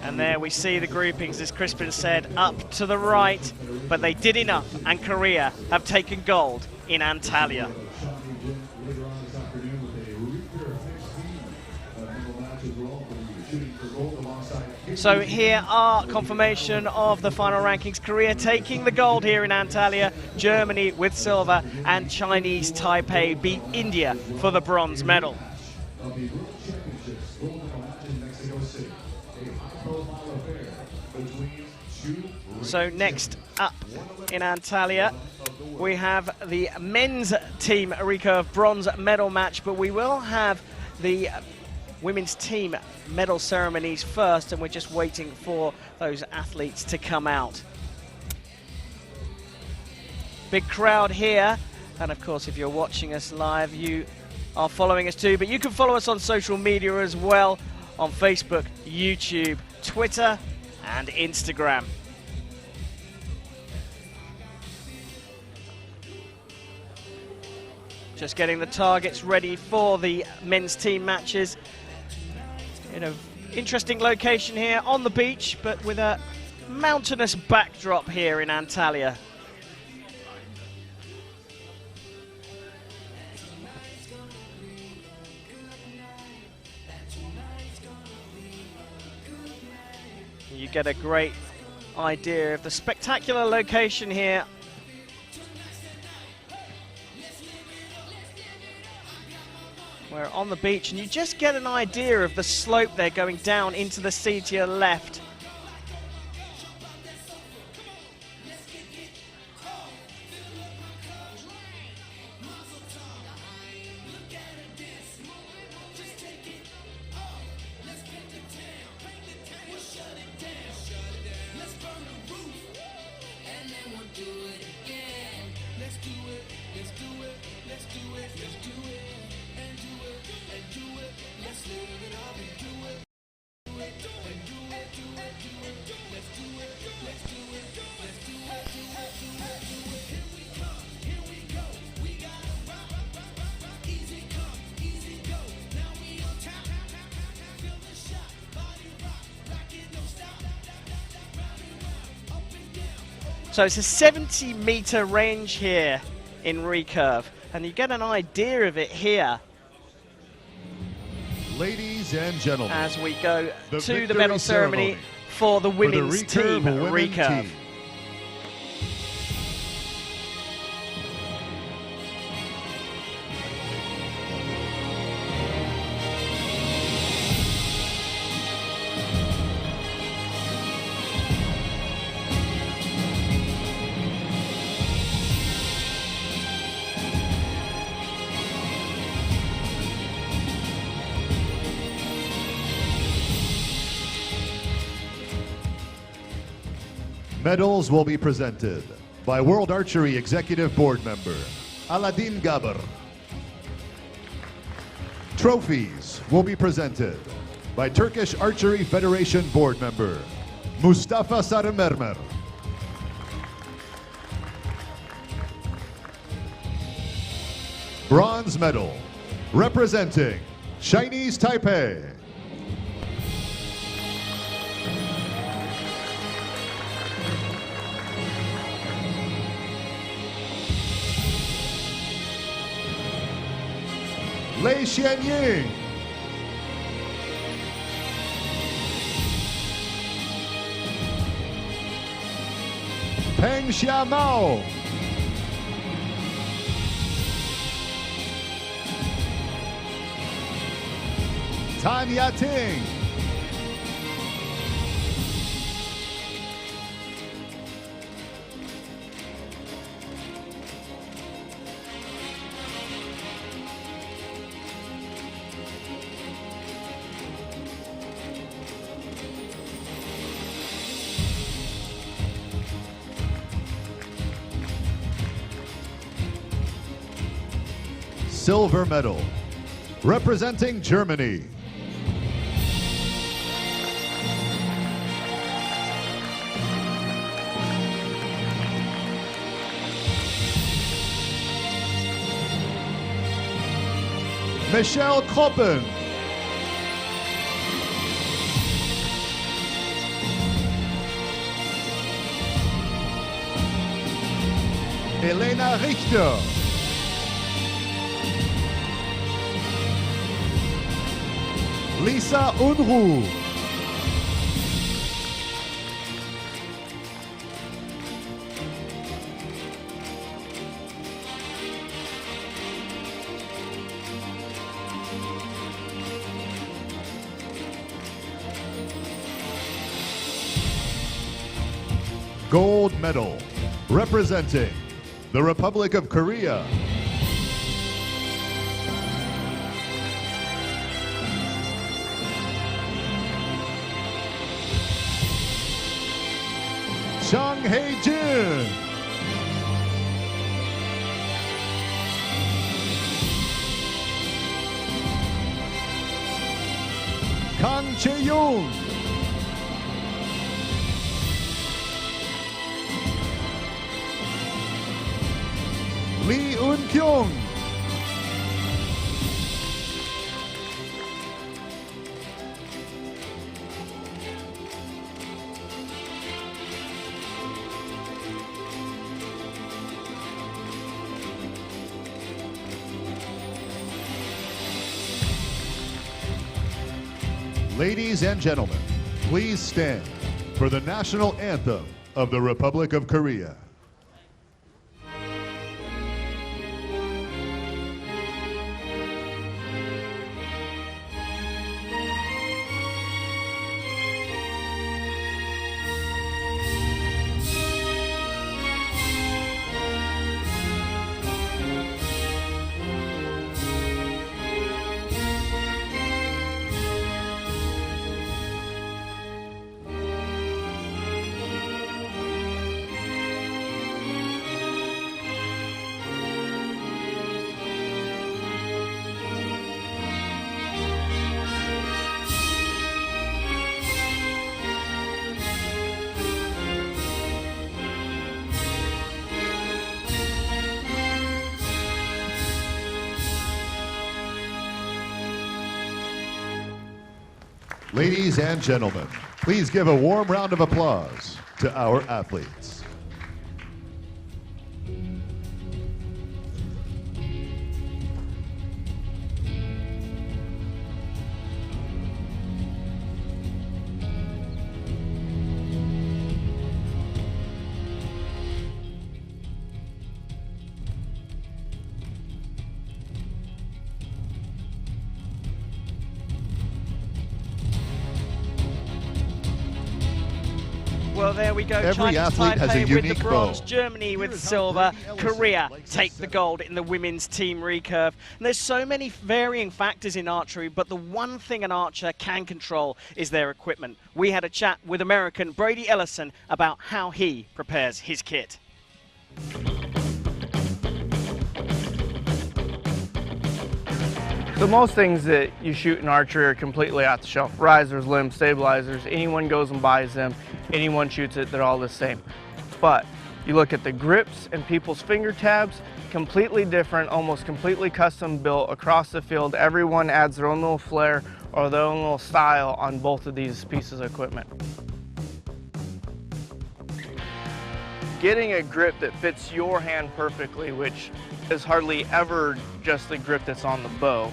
Speaker 1: And there we see the groupings, as Crispin said, up to the right, but they did enough, and Korea have taken gold in Antalya. So here are confirmation of the final rankings. Korea taking the gold here in Antalya, Germany with silver, and Chinese Taipei beat India for the bronze medal. So next up in Antalya, we have the men's team Recurve bronze medal match, but we will have the women's team medal ceremonies first, and we're just waiting for those athletes to come out. Big crowd here, and of course if you're watching us live you are following us too, but you can follow us on social media as well, on Facebook, YouTube, Twitter and Instagram. Just getting the targets ready for the men's team matches. In an interesting location here on the beach, but with a mountainous backdrop here in Antalya. You get a great idea of the spectacular location here. We're on the beach, and you just get an idea of the slope there going down into the sea to your left. So it's a 70-meter range here in recurve, and you get an idea of it here
Speaker 3: Ladies and gentlemen,
Speaker 1: as we go
Speaker 3: the
Speaker 1: to the
Speaker 3: victory
Speaker 1: medal ceremony for the women's team at
Speaker 3: women
Speaker 1: recurve.
Speaker 3: team. Medals will be presented by World Archery Executive Board Member Aladin Gaber. Trophies will be presented by Turkish Archery Federation Board Member Mustafa Sarımermer. Bronze medal representing Chinese Taipei. Lei Xianying. Peng Xiamao. Tanya Ting. Silver medal representing Germany. Michelle Koppen. Elena Richter. Lisa Unruh. Gold medal representing the Republic of Korea. Chang Hae-jin. Kang Chae-yoon. Lee Eun-kyung. Ladies and gentlemen, please stand for the national anthem of the Republic of Korea. Ladies and gentlemen, please give a warm round of applause to our athletes.
Speaker 1: Well, there we go.
Speaker 3: Every
Speaker 1: Chinese
Speaker 3: athlete has a
Speaker 1: Taipei with the
Speaker 3: unique
Speaker 1: bronze,
Speaker 3: bow.
Speaker 1: Germany with silver, Korea take the gold in the women's team recurve. And there's so many varying factors in archery, but the one thing an archer can control is their equipment. We had a chat with American Brady Ellison about how he prepares his kit.
Speaker 9: So most things that you shoot in archery are completely off the shelf. Risers, limbs, stabilizers, anyone goes and buys them, anyone shoots it, they're all the same. But you look at the grips and people's finger tabs, completely different, almost completely custom built across the field. Everyone adds their own little flair or their own little style on both of these pieces of equipment. Getting a grip that fits your hand perfectly, which is hardly ever just the grip that's on the bow,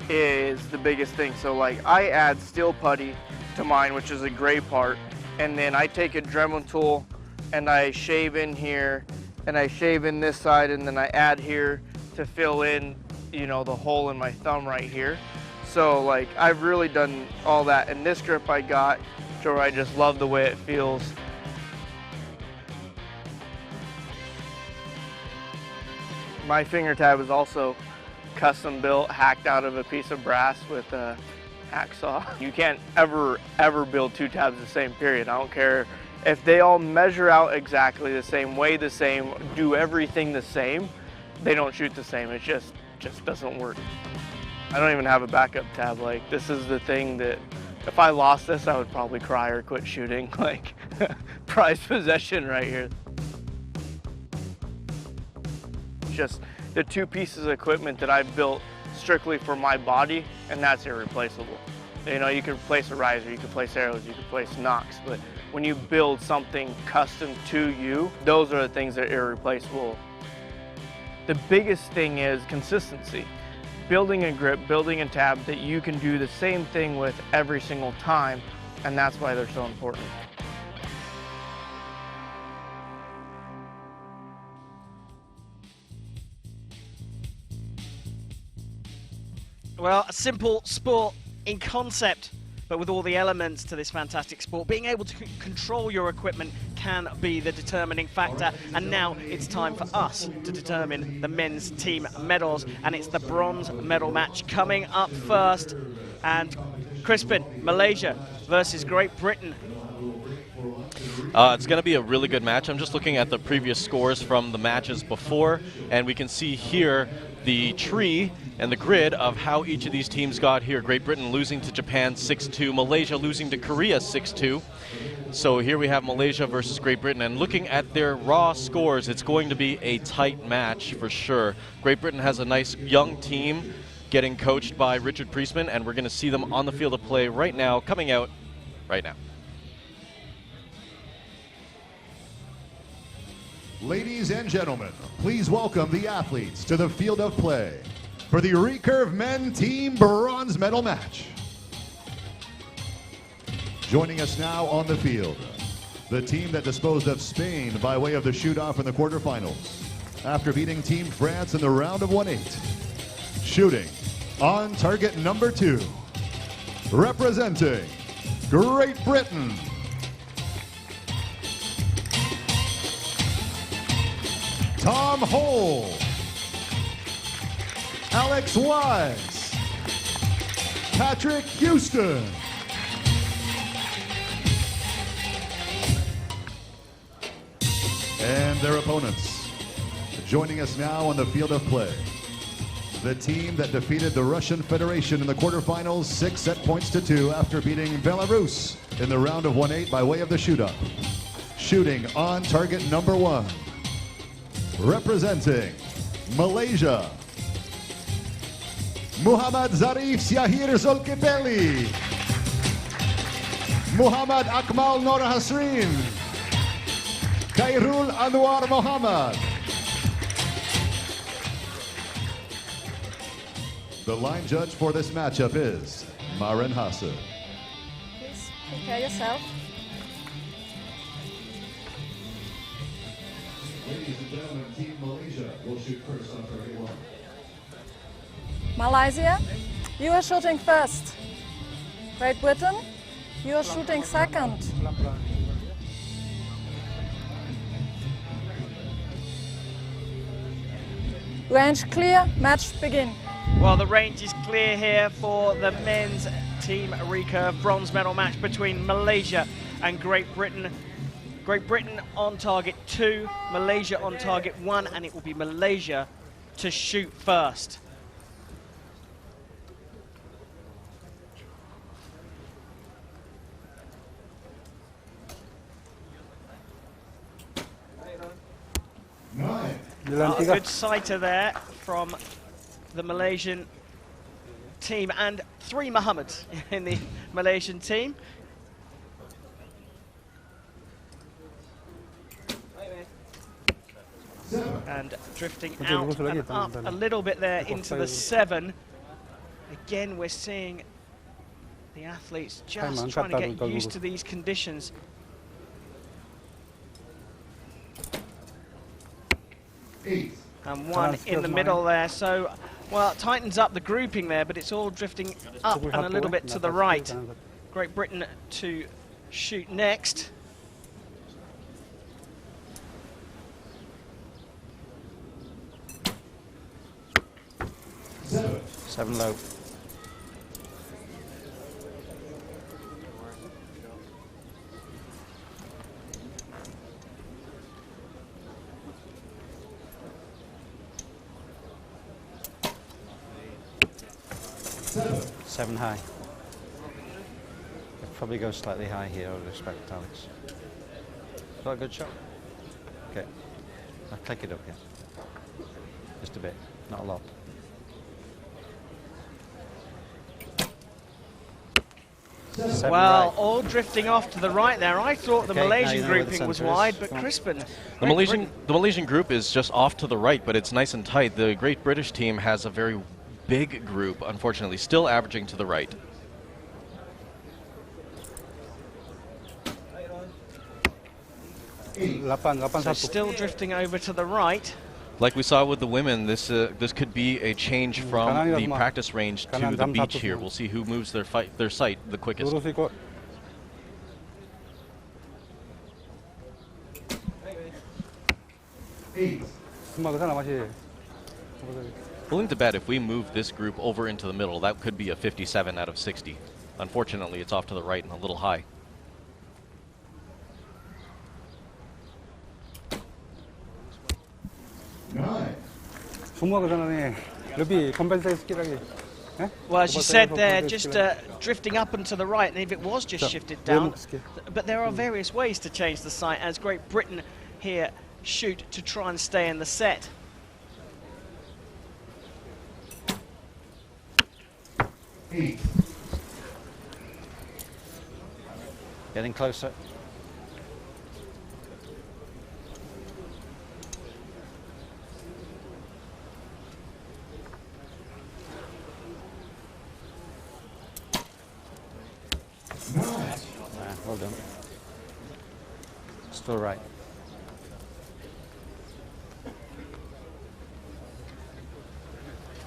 Speaker 9: is the biggest thing. So like I add steel putty to mine, which is a gray part, and then I take a Dremel tool and I shave in here and I shave in this side, and then I add here to fill in, you know, the hole in my thumb right here. So like I've really done all that, and this grip I got to where I just love the way it feels. My finger tab is also custom built, hacked out of a piece of brass with a hacksaw. You can't ever build two tabs the same, period. I don't care if they all measure out exactly the same, weigh the same, do everything the same, they don't shoot the same. It just doesn't work. I don't even have a backup tab. Like, this is the thing that if I lost this, I would probably cry or quit shooting. Like, prized possession right here. Just the two pieces of equipment that I've built strictly for my body, and that's irreplaceable. You know, you can replace a riser, you can place arrows, you can place nocks, but when you build something custom to you, those are the things that are irreplaceable. The biggest thing is consistency. Building a grip, building a tab that you can do the same thing with every single time, and that's why they're so important.
Speaker 1: Well, a simple sport in concept, but with all the elements to this fantastic sport. Being able to control your equipment can be the determining factor. And now it's time for us to determine the men's team medals. And it's the bronze medal match coming up first. And Crispin, Malaysia versus Great Britain.
Speaker 2: It's going to be a really good match. I'm just looking at the previous scores from the matches before, and we can see here the tree and the grid of how each of these teams got here. Great Britain losing to Japan 6-2, Malaysia losing to Korea 6-2. So here we have Malaysia versus Great Britain, and looking at their raw scores, it's going to be a tight match for sure. Great Britain has a nice young team getting coached by Richard Priestman, and we're going to see them on the field of play right now, coming out right now.
Speaker 3: Ladies and gentlemen, please welcome the athletes to the field of play for the Recurve Men Team Bronze Medal Match. Joining us now on the field, the team that disposed of Spain by way of the shoot-off in the quarterfinals after beating Team France in the round of 1/8. Shooting on target number 2, representing Great Britain, Tom Hole, Alex Wise, Patrick Houston. And their opponents. Joining us now on the field of play, the team that defeated the Russian Federation in the quarterfinals 6 set points to 2 after beating Belarus in the round of 1/8 by way of the shoot-up. Shooting on target number 1, representing Malaysia, Muhammad Zarif Syahir Zulkifli, Muhammad Akmal Nur Hasrin, Khairul Anwar Muhammad. The line judge for this matchup is Maren Hassan.
Speaker 5: Please prepare yourself.
Speaker 3: Ladies and gentlemen, Team Malaysia will shoot first on target 1.
Speaker 5: Malaysia, you are shooting first. Great Britain, you are shooting second. Range clear, match begin.
Speaker 1: Well, the range is clear here for the men's team recurve bronze medal match between Malaysia and Great Britain. Great Britain on target 2, Malaysia on target 1, and it will be Malaysia to shoot first. Good sighter there from the Malaysian team, and 3 Muhammads in the Malaysian team. And drifting out and up a little bit there into the 7. Again, we're seeing the athletes just trying to get used to these conditions. And 1 in the middle there, so, well, it tightens up the grouping there, but it's all drifting up and a little bit to the right. Great Britain to shoot next.
Speaker 6: Seven low. Seven high. I'd probably go slightly high here, I would expect, Alex. Is that a good shot? Okay. I'll click it up here. Just a bit, not a lot.
Speaker 1: Well, all drifting off to the right there. I thought the Malaysian grouping was wide, but Crispin.
Speaker 2: The Malaysian group is just off to the right, but it's nice and tight. The Great British team has a very big group, unfortunately, still averaging to the right.
Speaker 1: So still drifting over to the right.
Speaker 2: Like we saw with the women, this could be a change from the practice range to the beach here. We'll see who moves their sight the quickest. Willing to bet if we move this group over into the middle, that could be a 57 out of 60. Unfortunately, it's off to the right and a little high.
Speaker 1: Well, as you said there, just drifting up and to the right, and if it was just shifted down, but there are various ways to change the sight as Great Britain here shoot to try and stay in the set.
Speaker 6: Getting closer. Well done. Still right.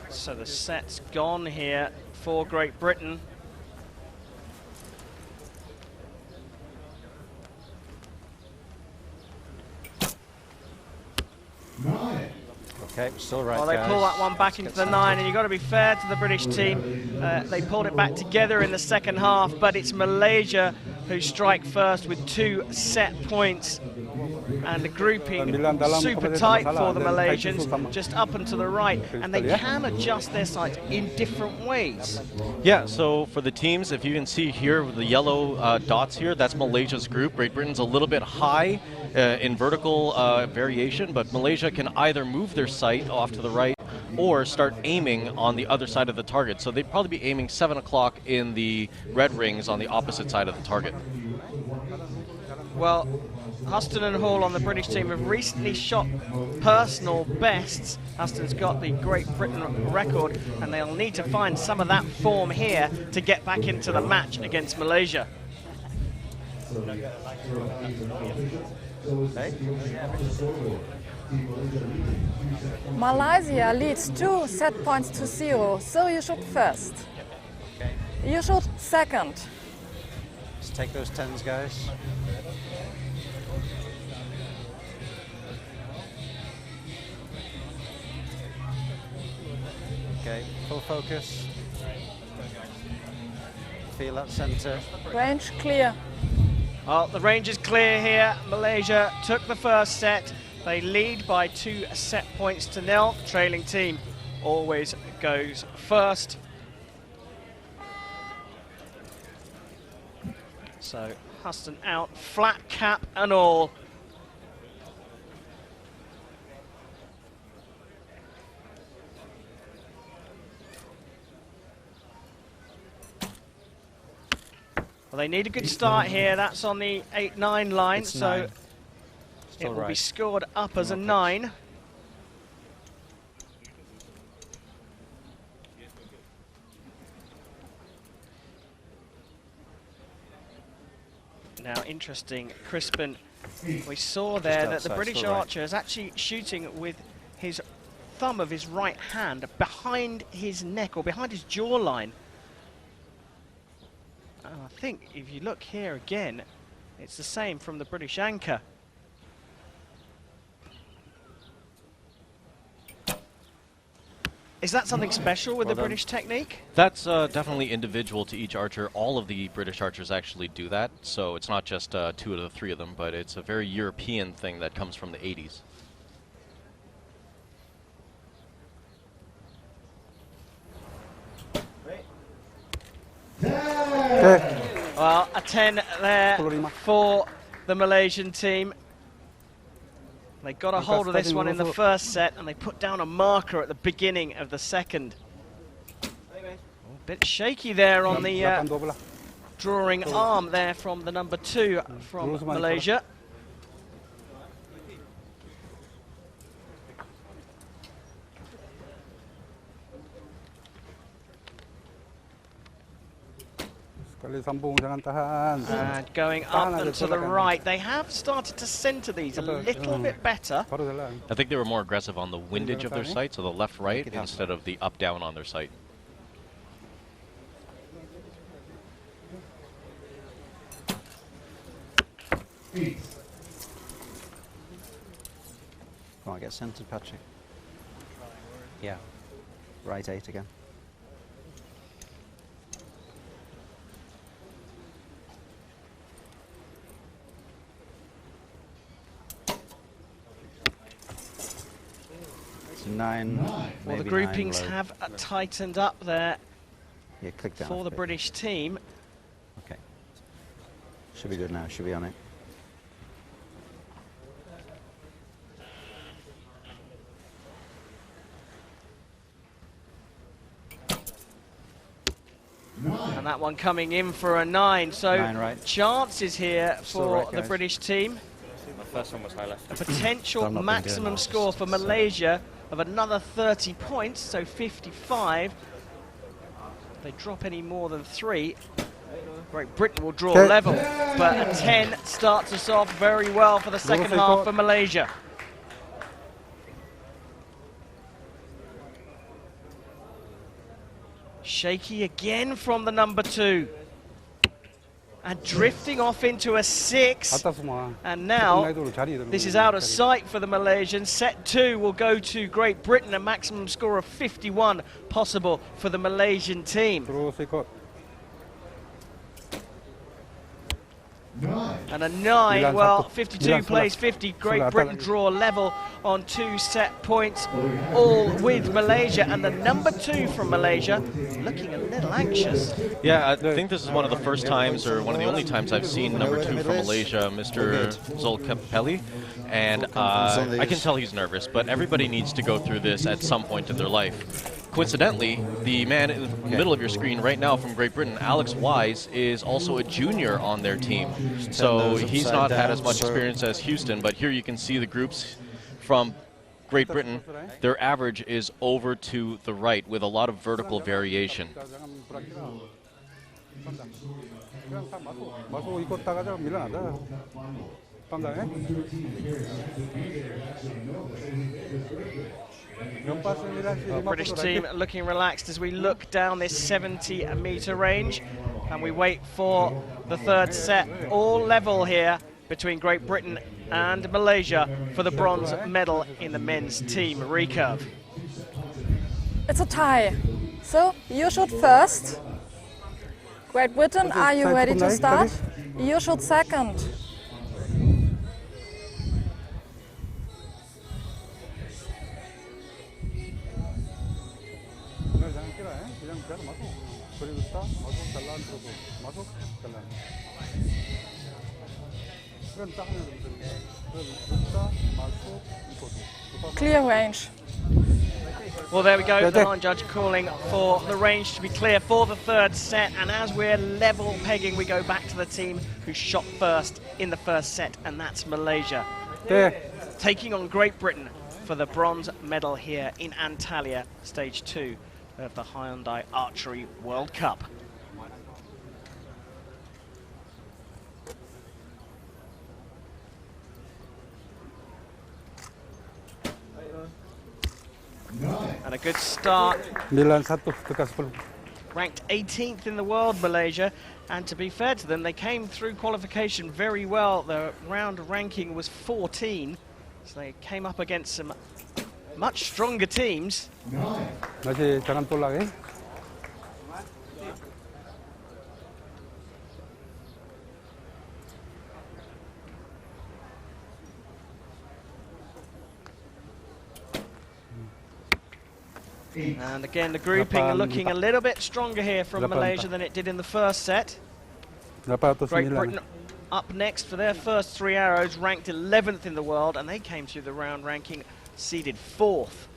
Speaker 1: So the set's gone here for Great Britain.
Speaker 6: Okay, still right.
Speaker 1: Well, they pull that one back into the 9, and you've got to be fair to the British team. They pulled it back together in the second half, but it's Malaysia who strike first with 2 set points. And the grouping super tight for the Malaysians, just up and to the right, and they can adjust their sights in different ways.
Speaker 2: Yeah, so for the teams, if you can see here with the yellow dots here, that's Malaysia's group. Great Britain's a little bit high in vertical variation, but Malaysia can either move their sight off to the right or start aiming on the other side of the target. So they'd probably be aiming 7 o'clock in the red rings on the opposite side of the target.
Speaker 1: Well, Huston and Hall on the British team have recently shot personal bests. Huston's got the Great Britain record, and they'll need to find some of that form here to get back into the match against Malaysia.
Speaker 5: Malaysia leads 2 set points to 0, so you shoot first. You shoot second.
Speaker 6: Let's take those 10s, guys. Okay, full focus. Feel that centre.
Speaker 5: Range clear.
Speaker 1: Well, the range is clear here. Malaysia took the first set. They lead by 2 set points to 0. Trailing team always goes first. So Huston out, flat cap and all. Well, they need a good start here. That's on the 8-9 line,
Speaker 6: It's
Speaker 1: so
Speaker 6: 9.
Speaker 1: it will be
Speaker 6: right.
Speaker 1: scored up as a
Speaker 6: More
Speaker 1: 9. Now, interesting, Crispin, we saw there that the
Speaker 6: outside,
Speaker 1: British
Speaker 6: still right.
Speaker 1: archer is actually shooting with his thumb of his right hand behind his neck or behind his jawline. I think if you look here again, it's the same from the British anchor. Is that something special with the British technique?
Speaker 2: That's definitely individual to each archer. All of the British archers actually do that, so it's not just 2 of the 3 of them, but it's a very European thing that comes from the 80s.
Speaker 1: Well, a 10 there for the Malaysian team. They got a hold of this one in the first set, and they put down a marker at the beginning of the second. A bit shaky there on the drawing arm there from the number 2 from Malaysia. And going up and to the right. They have started to centre these a little bit better.
Speaker 2: I think they were more aggressive on the windage of their sight, so the left-right instead of the up-down on their sight.
Speaker 6: Come on, get centred, Patrick. Yeah. Right 8 again. It's 9.
Speaker 1: Well, the groupings have tightened up there
Speaker 6: click down
Speaker 1: for the British team.
Speaker 6: Okay. Should be good now, should be on it.
Speaker 1: And that one coming in for a 9. So
Speaker 6: 9 right.
Speaker 1: chances here for
Speaker 6: right,
Speaker 1: the
Speaker 6: guys.
Speaker 1: British team.
Speaker 7: My first one was high left.
Speaker 1: A potential
Speaker 6: I'm not been doing
Speaker 1: maximum
Speaker 6: that.
Speaker 1: score for Malaysia of another 30 points, so 55. If they drop any more than 3, Great Britain will draw level. But a 10 starts us off very well for the second half for Malaysia. Shaky again from the number 2. And drifting off into a 6. And now this is out of sight for the Malaysians. Set 2 will go to Great Britain, a maximum score of 51 possible for the Malaysian team. And a 9, well, 52 plays 50. Great Britain draw level on 2 set points, all with Malaysia. And the number 2 from Malaysia looking a little anxious.
Speaker 2: Yeah, I think this is one of the first times, or one of the only times I've seen number 2 from Malaysia, Mr. Zulkifli. And I can tell he's nervous, but everybody needs to go through this at some point in their life. Coincidentally, the man in the middle of your screen right now from Great Britain, Alex Wise, is also a junior on their team. So he's not had as much experience as Houston, but here you can see the groups from Great Britain. Their average is over to the right with a lot of vertical variation.
Speaker 1: Well, British team looking relaxed as we look down this 70-metre range, and we wait for the third set. All level here between Great Britain and Malaysia for the bronze medal in the men's team recurve.
Speaker 5: It's a tie. So you shoot first. Great Britain, are you ready to start? You shoot second. Clear range.
Speaker 1: Well, there we go. The line judge calling for the range to be clear for the third set. And as we're level pegging, we go back to the team who shot first in the first set, and that's Malaysia. Taking on Great Britain for the bronze medal here in Antalya, stage 2 of the Hyundai Archery World Cup. And a good start. Ranked 18th in the world, Malaysia. And to be fair to them, they came through qualification very well. The round ranking was 14. So they came up against some much stronger teams. And again, the grouping looking a little bit stronger here from Malaysia than it did in the first set. Great Britain up next for their first 3 arrows, ranked 11th in the world, and they came through the round ranking seeded 4th.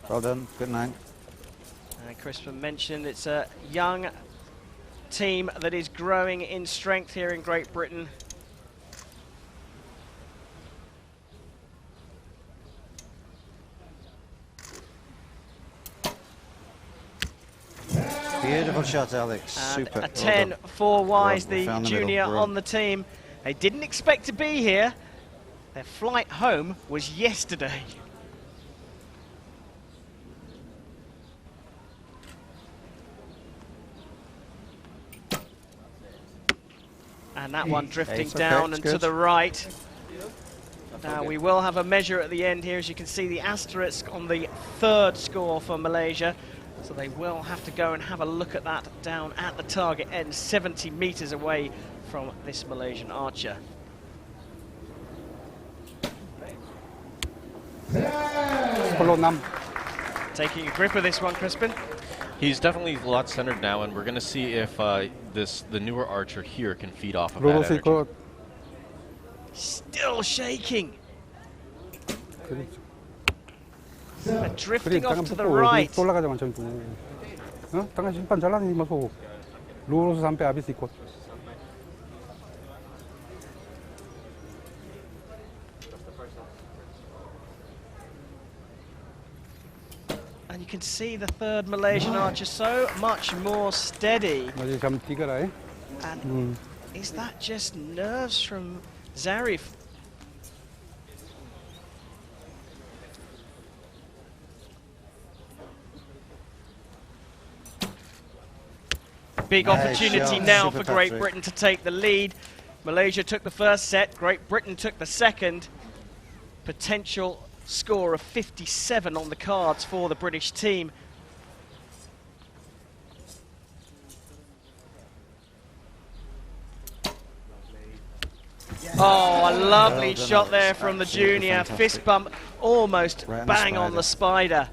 Speaker 6: Well done, good night.
Speaker 1: And Crispin mentioned it's a young team that is growing in strength here in Great Britain.
Speaker 6: Beautiful shot, Alex.
Speaker 1: And
Speaker 6: super.
Speaker 1: a 10 for Wise, the
Speaker 6: found the
Speaker 1: junior
Speaker 6: middle.
Speaker 1: on the team. They didn't expect to be here. Their flight home was yesterday. And that one drifting down and to the right. Now we will have a measure at the end here, as you can see the asterisk on the third score for Malaysia. So they will have to go and have a look at that down at the target end, 70 meters away from this Malaysian archer. Taking a grip of this one, Crispin.
Speaker 2: He's definitely a lot centered now, and we're going to see if the newer archer here can feed off of that energy.
Speaker 1: Still shaking. And drifting off to the right. And you can see the third Malaysian archer so much more steady. And is that just nerves from Zarif? Big opportunity now for Great Britain to take the lead. Malaysia took the first set, Great Britain took the second. Potential score of 57 on the cards for the British team. Oh, a lovely shot there from the junior. Fist bump almost bang on the spider.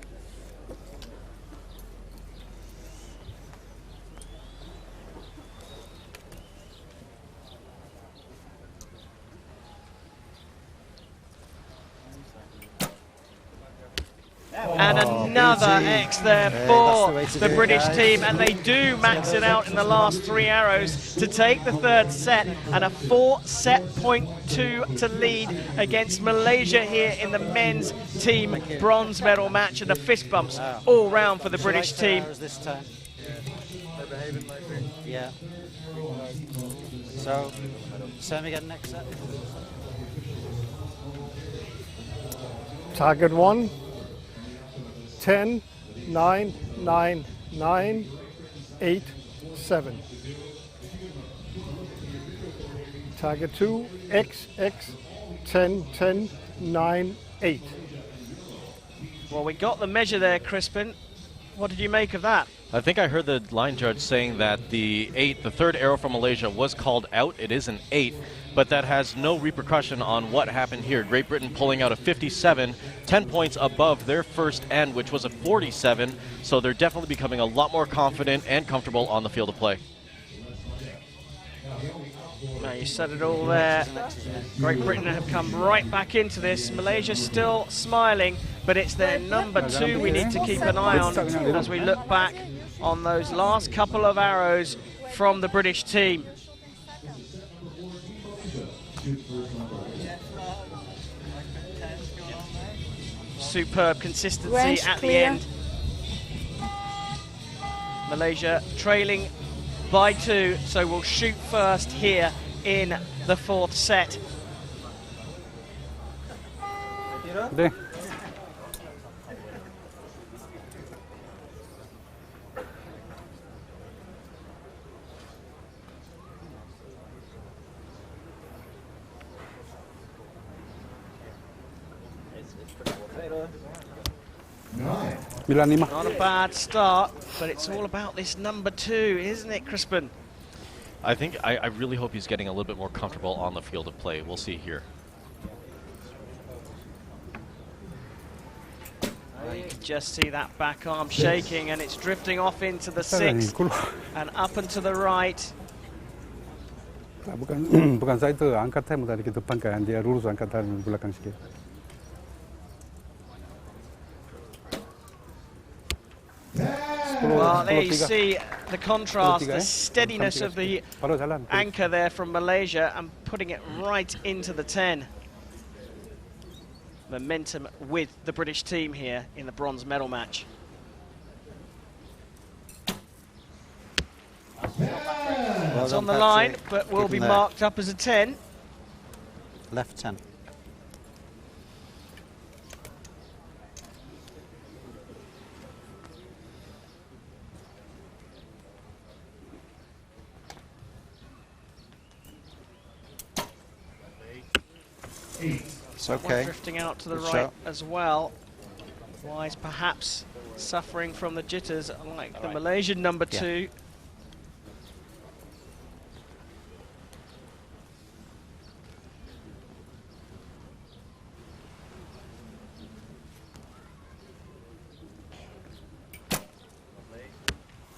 Speaker 1: And another X there for the British team, and they do max it out in the last 3 arrows to take the third set, and a 4-set point 2 to lead against Malaysia here in the men's team bronze medal match, and the fist bumps all round for the British team.
Speaker 6: Yeah. So, same again next set.
Speaker 10: Target 1. 10, 9, 9, 9, 8, 7. Target 2, X, X, 10, 10, 9, 8.
Speaker 1: Well, we got the measure there, Crispin. What did you make of that?
Speaker 2: I think I heard the line judge saying that the third arrow from Malaysia was called out. It is an 8, but that has no repercussion on what happened here. Great Britain pulling out a 57, 10 points above their first end, which was a 47, so they're definitely becoming a lot more confident and comfortable on the field of play.
Speaker 1: Now, you said it all there. Great Britain have come right back into this. Malaysia still smiling, but it's their number 2 we need to keep an eye on as we look back on those last couple of arrows from the British team. Superb consistency
Speaker 5: Range
Speaker 1: at the
Speaker 5: clear.
Speaker 1: end. Malaysia trailing by 2, so we'll shoot first here in the 4th set.
Speaker 4: 네. 밀란 5.
Speaker 1: Not a bad start, but it's all about this number 2, isn't it, Crispin?
Speaker 2: I think I really hope he's getting a little bit more comfortable on the field of play. We'll see here.
Speaker 1: You can just see that back arm shaking, and it's drifting off into the 6 and up and to the right.
Speaker 4: bukan saya itu angkat saya dari ke depan kan dia lurus angkat dari belakang sikit.
Speaker 1: Well, there you see the contrast, the steadiness of the anchor there from Malaysia and putting it right into the 10. Momentum with the British team here in the bronze medal match. It's on the line, but will be marked up as a 10.
Speaker 6: Left 10. It's okay.
Speaker 1: One drifting out to the
Speaker 6: Good
Speaker 1: right
Speaker 6: shot.
Speaker 1: as well. Wise perhaps suffering from the jitters like the Malaysian number 2.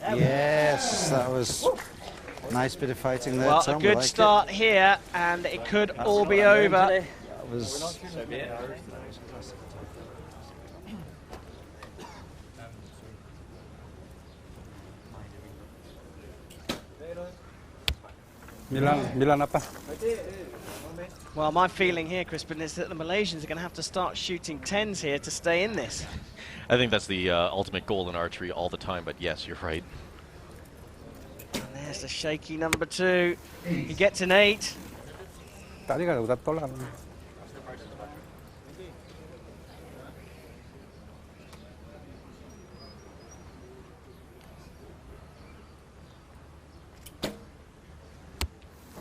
Speaker 6: Yes, that was a nice bit of fighting there,
Speaker 1: Well,
Speaker 6: Tom.
Speaker 1: a good
Speaker 6: I like
Speaker 1: start here, and it could all be over.
Speaker 6: That was
Speaker 4: Milan apa?
Speaker 1: Well, my feeling here, Crispin, is that the Malaysians are going to have to start shooting 10s here to stay in this.
Speaker 2: I think that's the ultimate goal in archery all the time, but yes, you're right.
Speaker 1: And there's the shaky number 2. He gets an 8.
Speaker 4: Tadi kan udah tolak.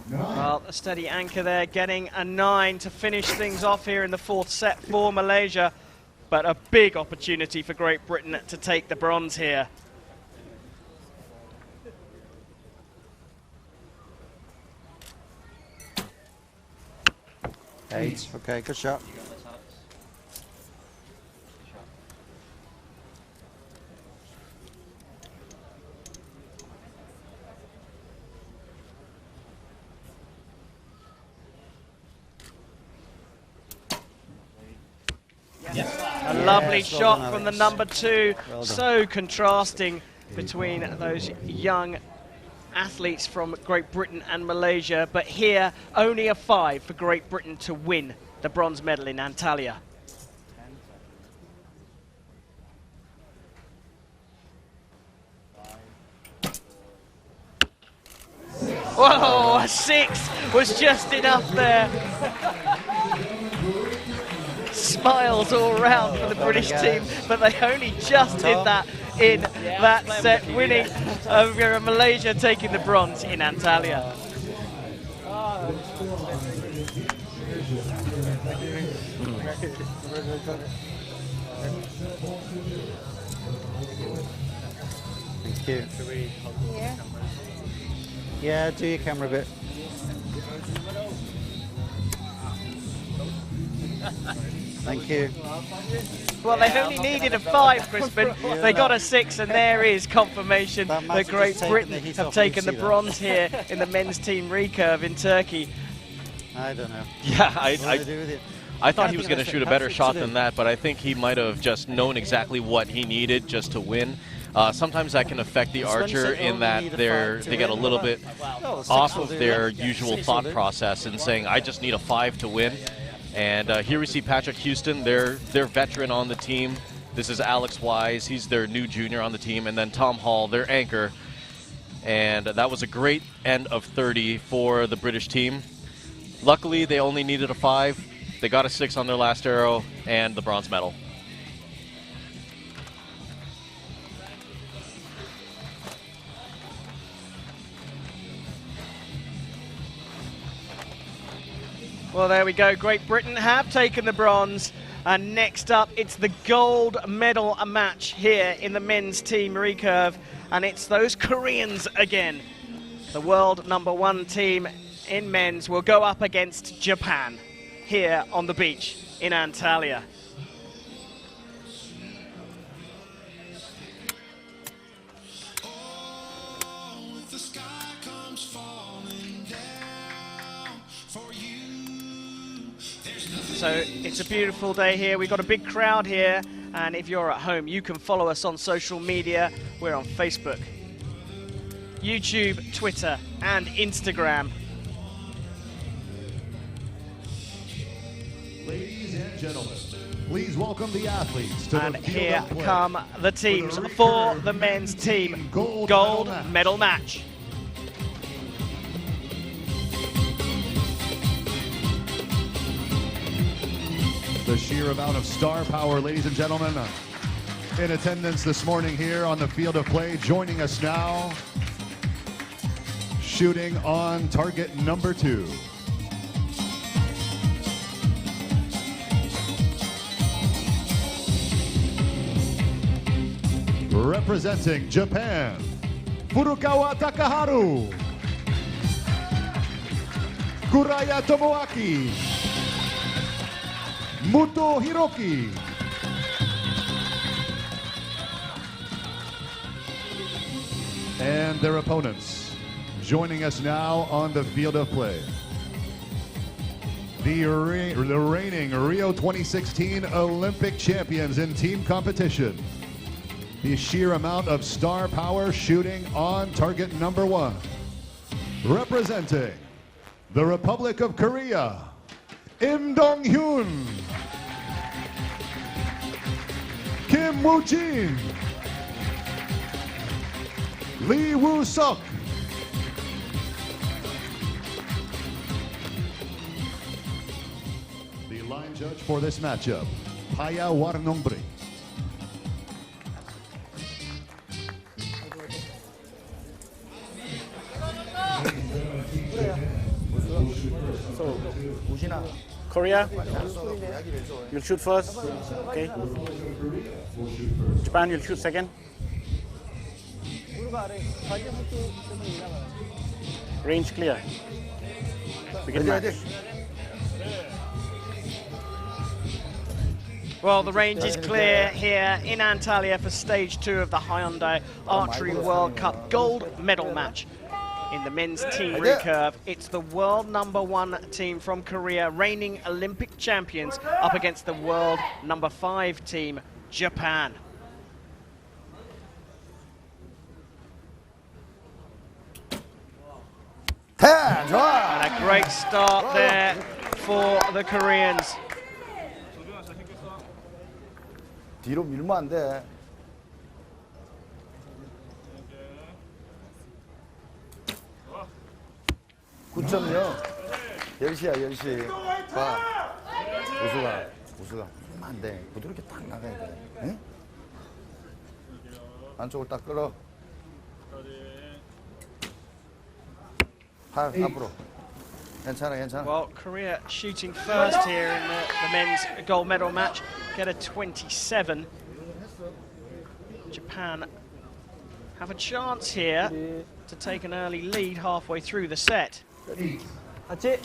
Speaker 1: Well, a steady anchor there, getting a 9 to finish things off here in the 4th set for Malaysia. But a big opportunity for Great Britain to take the bronze here.
Speaker 6: eight. Okay, good shot.
Speaker 1: A lovely shot from the number 2, so contrasting between those young athletes from Great Britain and Malaysia, but here only a 5 for Great Britain to win the bronze medal in Antalya. Whoa, a 6 was just enough there. Smiles all round for the British team, but they only just did that in that set, winning over Malaysia, taking the bronze in Antalya.
Speaker 6: Thank you.
Speaker 5: Yeah.
Speaker 6: Yeah, do your camera a bit. Thank you.
Speaker 1: Well, they only needed a 5, Crispin. They got a 6, and there is confirmation
Speaker 6: That
Speaker 1: that
Speaker 6: might have
Speaker 1: Great
Speaker 6: just taken
Speaker 1: Britain
Speaker 6: the heat
Speaker 1: have
Speaker 6: off
Speaker 1: taken the
Speaker 6: Lucy, though.
Speaker 1: bronze here in the men's team recurve in Turkey.
Speaker 6: I don't know.
Speaker 2: Yeah,
Speaker 6: What do I do with it?
Speaker 2: I thought
Speaker 6: Can't
Speaker 2: he was
Speaker 6: think
Speaker 2: going
Speaker 6: of
Speaker 2: to
Speaker 6: a
Speaker 2: shoot a
Speaker 6: thing.
Speaker 2: better
Speaker 6: How's it
Speaker 2: shot
Speaker 6: to
Speaker 2: than
Speaker 6: do?
Speaker 2: that, but I think he might have just known exactly what he needed just to win. Sometimes that can affect the
Speaker 6: It's when you
Speaker 2: archer
Speaker 6: say you
Speaker 2: in
Speaker 6: only
Speaker 2: that
Speaker 6: need a
Speaker 2: they
Speaker 6: 5 to
Speaker 2: get a
Speaker 6: win.
Speaker 2: little bit
Speaker 6: No, 6
Speaker 2: off
Speaker 6: will
Speaker 2: of
Speaker 6: do,
Speaker 2: their
Speaker 6: yeah.
Speaker 2: usual
Speaker 6: 6 will
Speaker 2: thought
Speaker 6: do.
Speaker 2: process and saying, I just need a 5 to win. And here we see Patrick Houston, their veteran on the team. This is Alex Wise, he's their new junior on the team, and then Tom Hall, their anchor. And that was a great end of 30 for the British team. Luckily, they only needed a 5. They got a 6 on their last arrow and the bronze medal.
Speaker 1: Well, there we go. Great Britain have taken the bronze. And next up, it's the gold medal match here in the men's team recurve. And it's those Koreans again. The world #1 team in men's will go up against Japan here on the beach in Antalya. So it's a beautiful day here. We've got a big crowd here, and if you're at home, you can follow us on social media. We're on Facebook, YouTube, Twitter, and Instagram.
Speaker 3: Ladies and gentlemen, please welcome the athletes to
Speaker 1: And
Speaker 3: the field
Speaker 1: here
Speaker 3: of play.
Speaker 1: come the teams
Speaker 3: For the
Speaker 1: for
Speaker 3: Recurve
Speaker 1: the men's team
Speaker 3: gold
Speaker 1: medal match.
Speaker 3: The sheer amount of star power, ladies and gentlemen, in attendance this morning here on the field of play. Joining us now, shooting on target number 2. Representing Japan, Furukawa Takaharu, Kuraya Tomoaki, Muto Hiroki. And their opponents. Joining us now on the field of play. The reigning Rio 2016 Olympic champions in team competition. The sheer amount of star power shooting on target number 1. Representing the Republic of Korea, Im Dong-hyun, Kim Woo-jin, Lee Woo-suk, the line judge for this matchup, Paya Warnongbre.
Speaker 7: Korea, you'll shoot first, okay? Japan, you'll shoot second. Range clear. Begin match.
Speaker 1: Well, the range is clear here in Antalya for stage 2 of the Hyundai Archery World Cup gold medal match. In the men's team recurve, it's the world #1 team from Korea, reigning Olympic champions, up against the world #5 team, Japan. And a great start there for the Koreans.
Speaker 11: 뒤로 밀면 안 돼. (9.0) 10시야 10시. 봐. 우수가 밀면 안 돼. 부드럽게 딱 나가야 돼. 응? 안쪽을 딱 끌어. 앞으로. 괜찮아, 괜찮아.
Speaker 1: Well, Korea shooting first here in the men's gold medal match. Get a 27. Japan have a chance here to take an early lead halfway through the set.
Speaker 4: 같이.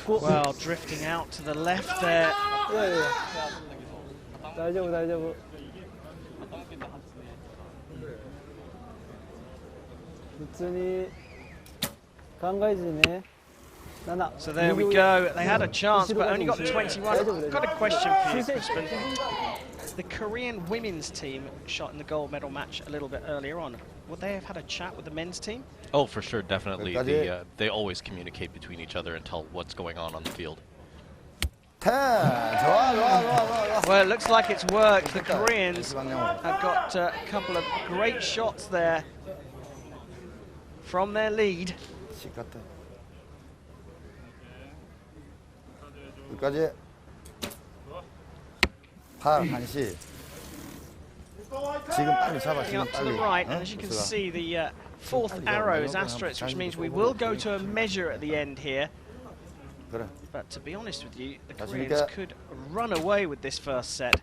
Speaker 1: Well, drifting out to the left there.
Speaker 4: 다이저브.
Speaker 1: So there we go. They had a chance, but only got 21. I've got a question for you, Crispin. The Korean women's team shot in the gold medal match a little bit earlier on. Would they have had a chat with the men's team?
Speaker 2: Oh, for sure, definitely. They always communicate between each other and tell what's going on the field.
Speaker 11: 10. 좋아.
Speaker 1: Well, it looks like it's worked. The Koreans have got a couple of great shots there from their lead.
Speaker 11: 여기까지. 8, 1시. 지금 빨리 잡아, 지금
Speaker 1: Up to the
Speaker 11: 빨리.
Speaker 1: right, and as you can see, the fourth arrow is asterisk, which means we will go to a measure at the end here.
Speaker 11: 그래.
Speaker 1: But to be honest with you, the Koreans could run away with this first set.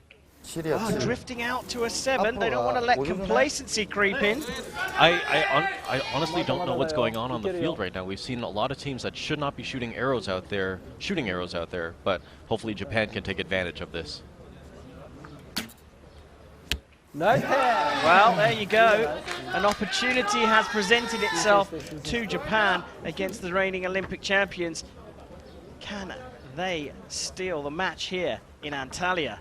Speaker 1: Oh, drifting out to a 7. They don't want to let complacency creep in.
Speaker 2: I honestly don't know what's going on the field right now. We've seen a lot of teams that should not be shooting arrows out there, but hopefully Japan can take advantage of this.
Speaker 1: Well, there you go. An opportunity has presented itself to Japan against the reigning Olympic champions. Can they steal the match here in Antalya?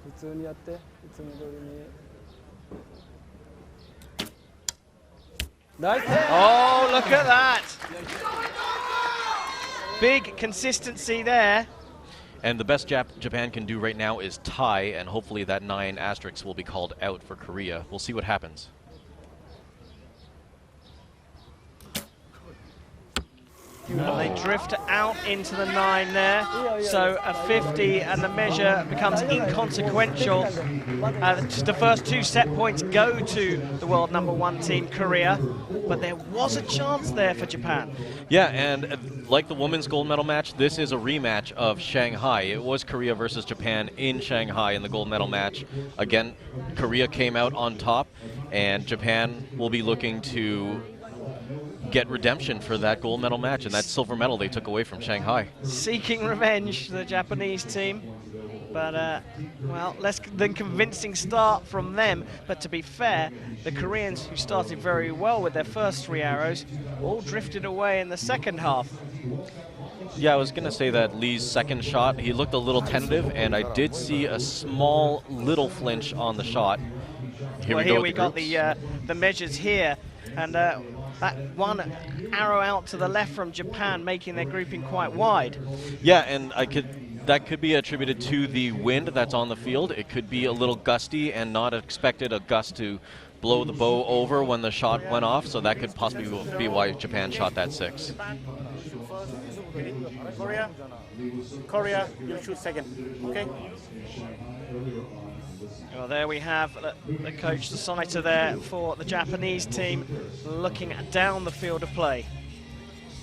Speaker 1: Oh, look at that! Big consistency there.
Speaker 2: And the best Japan can do right now is tie, and hopefully that 9 asterisk will be called out for Korea. We'll see what happens.
Speaker 1: Well, they drift out into the 9 there, so a 50 and the measure becomes inconsequential. The first 2 set points go to the world #1 team, Korea, but there was a chance there for Japan.
Speaker 2: Yeah, and like the women's gold medal match, this is a rematch of Shanghai. It was Korea versus Japan in Shanghai in the gold medal match. Again, Korea came out on top, and Japan will be looking to get redemption for that gold medal match and that silver medal they took away from Shanghai.
Speaker 1: Seeking revenge, the Japanese team. But, well, less than convincing start from them. But to be fair, the Koreans, who started very well with their first 3 arrows, all drifted away in the second half.
Speaker 2: Yeah, I was going to say that Lee's second shot, he looked a little tentative, and I did see a small little flinch on the shot.
Speaker 1: Here we got the measures here, and that one arrow out to the left from Japan, making their grouping quite wide.
Speaker 2: Yeah, and that could be attributed to the wind that's on the field. It could be a little gusty and not expected a gust to blow the bow over when the shot went off, so that could possibly be why Japan shot that 6.
Speaker 7: Korea, you shoot second, okay?
Speaker 1: Well, there we have the coach, the Saito there for the Japanese team, looking down the field of play.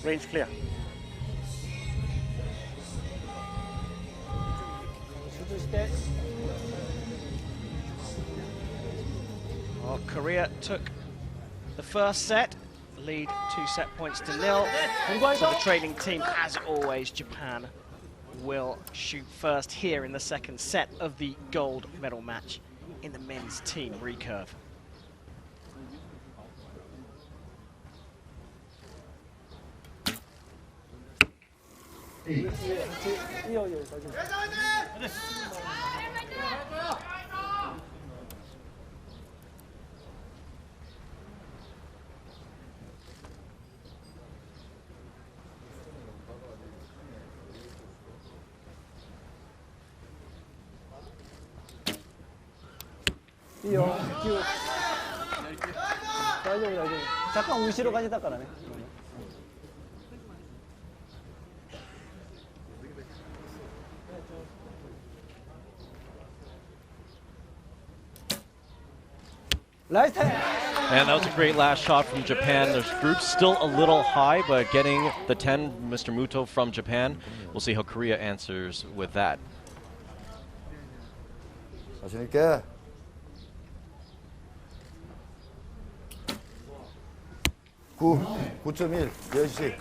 Speaker 7: Range clear.
Speaker 1: Well, Korea took the first set, lead 2 set points to 0. So the trailing team, as always, Japan will shoot first here in the second set of the gold medal match in the men's team recurve.
Speaker 4: 잠깐 우시로 가시다 가라네.
Speaker 2: And that was a great last shot from Japan. Their group's still a little high, but getting the 10, Mr. Muto from Japan. We'll see how Korea answers with that.
Speaker 11: 자신 있게. 9.1, 10시.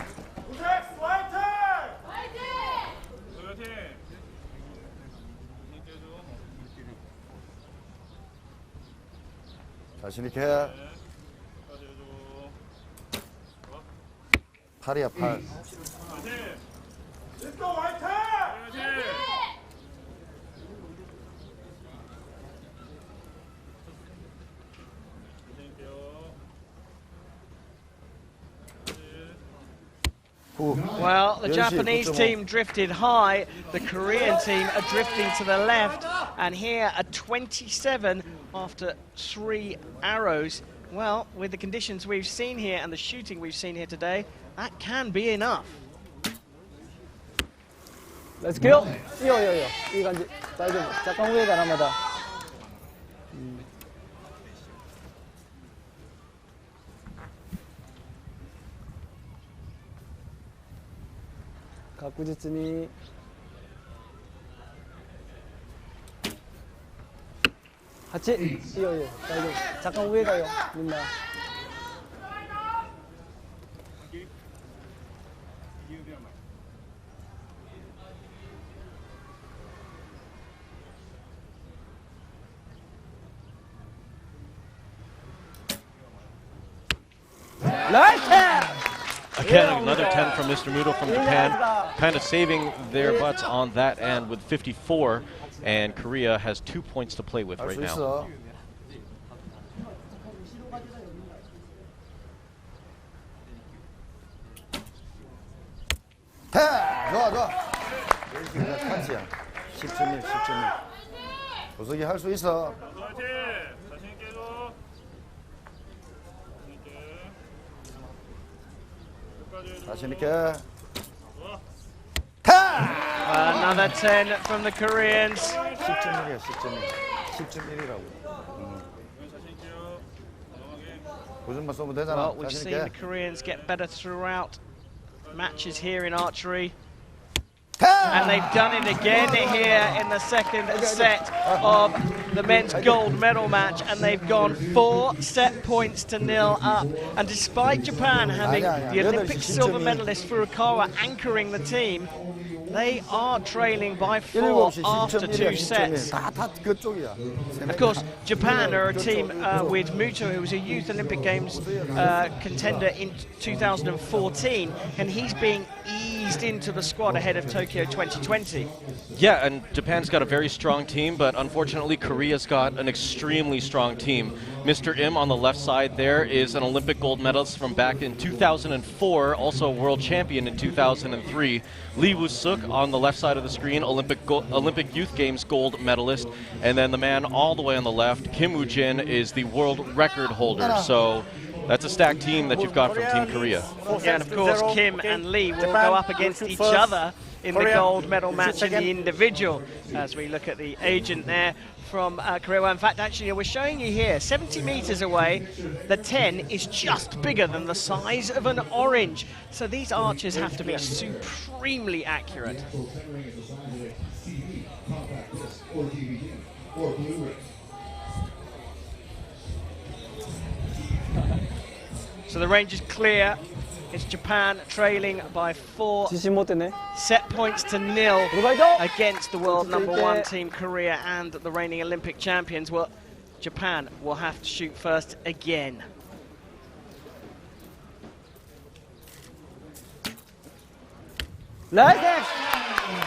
Speaker 11: 자신 있게. 8이야, 8.
Speaker 1: Well, the Japanese team drifted high, the Korean team are drifting to the left, and here a 27 after 3 arrows. Well, with the conditions we've seen here and the shooting we've seen here today, that can be enough.
Speaker 12: Let's go. 이 간지. 잠깐 후에 가나마다.確実に 8. 이요. 잠깐 후에 가요. 민나.
Speaker 2: Again, another 10 from Mr. Muto from Japan, kind of saving their butts on that end with 54, and Korea has 2 points to play with right now.
Speaker 11: 좋아. 10점 10점 10점. 보석이 할 수 있어. 자신 있게.
Speaker 1: Another 10 from the Koreans.
Speaker 11: 10.1이야, 10.1. 10.1이라고. 9점만 쏘면 되잖아.
Speaker 1: Well, we've seen the Koreans get better throughout matches here in archery. And they've done it again here in the second set of the men's gold medal match, and they've gone 4 set points to 0 up. And despite Japan having the Olympic silver medalist Furukawa anchoring the team, they are trailing by 4 after 2 sets. Of course, Japan are a team with Muto, who was a Youth Olympic Games contender in 2014, and he's being eased into the squad ahead of Tokyo 2020.
Speaker 2: Yeah, and Japan's got a very strong team, but unfortunately Korea's got an extremely strong team. Mr. Im on the left side there is an Olympic gold medalist from back in 2004, also a world champion in 2003. Lee Woo-suk on the left side of the screen, Olympic Youth Games gold medalist. And then the man all the way on the left, Kim Woo-jin, is the world record holder. So that's a stacked team that you've got from Team Korea.
Speaker 1: Yeah, and of course Kim and Lee will go up against each other in the gold medal match in the individual, as we look at the agent there from Korea. Well, in fact, actually, we're showing you here, 70 meters away, the 10 is just bigger than the size of an orange. So these archers have to be supremely accurate. So the range is clear. It's Japan trailing by 4 set points to 0 against the world #1 team Korea and the reigning Olympic champions. Well, Japan will have to shoot first again.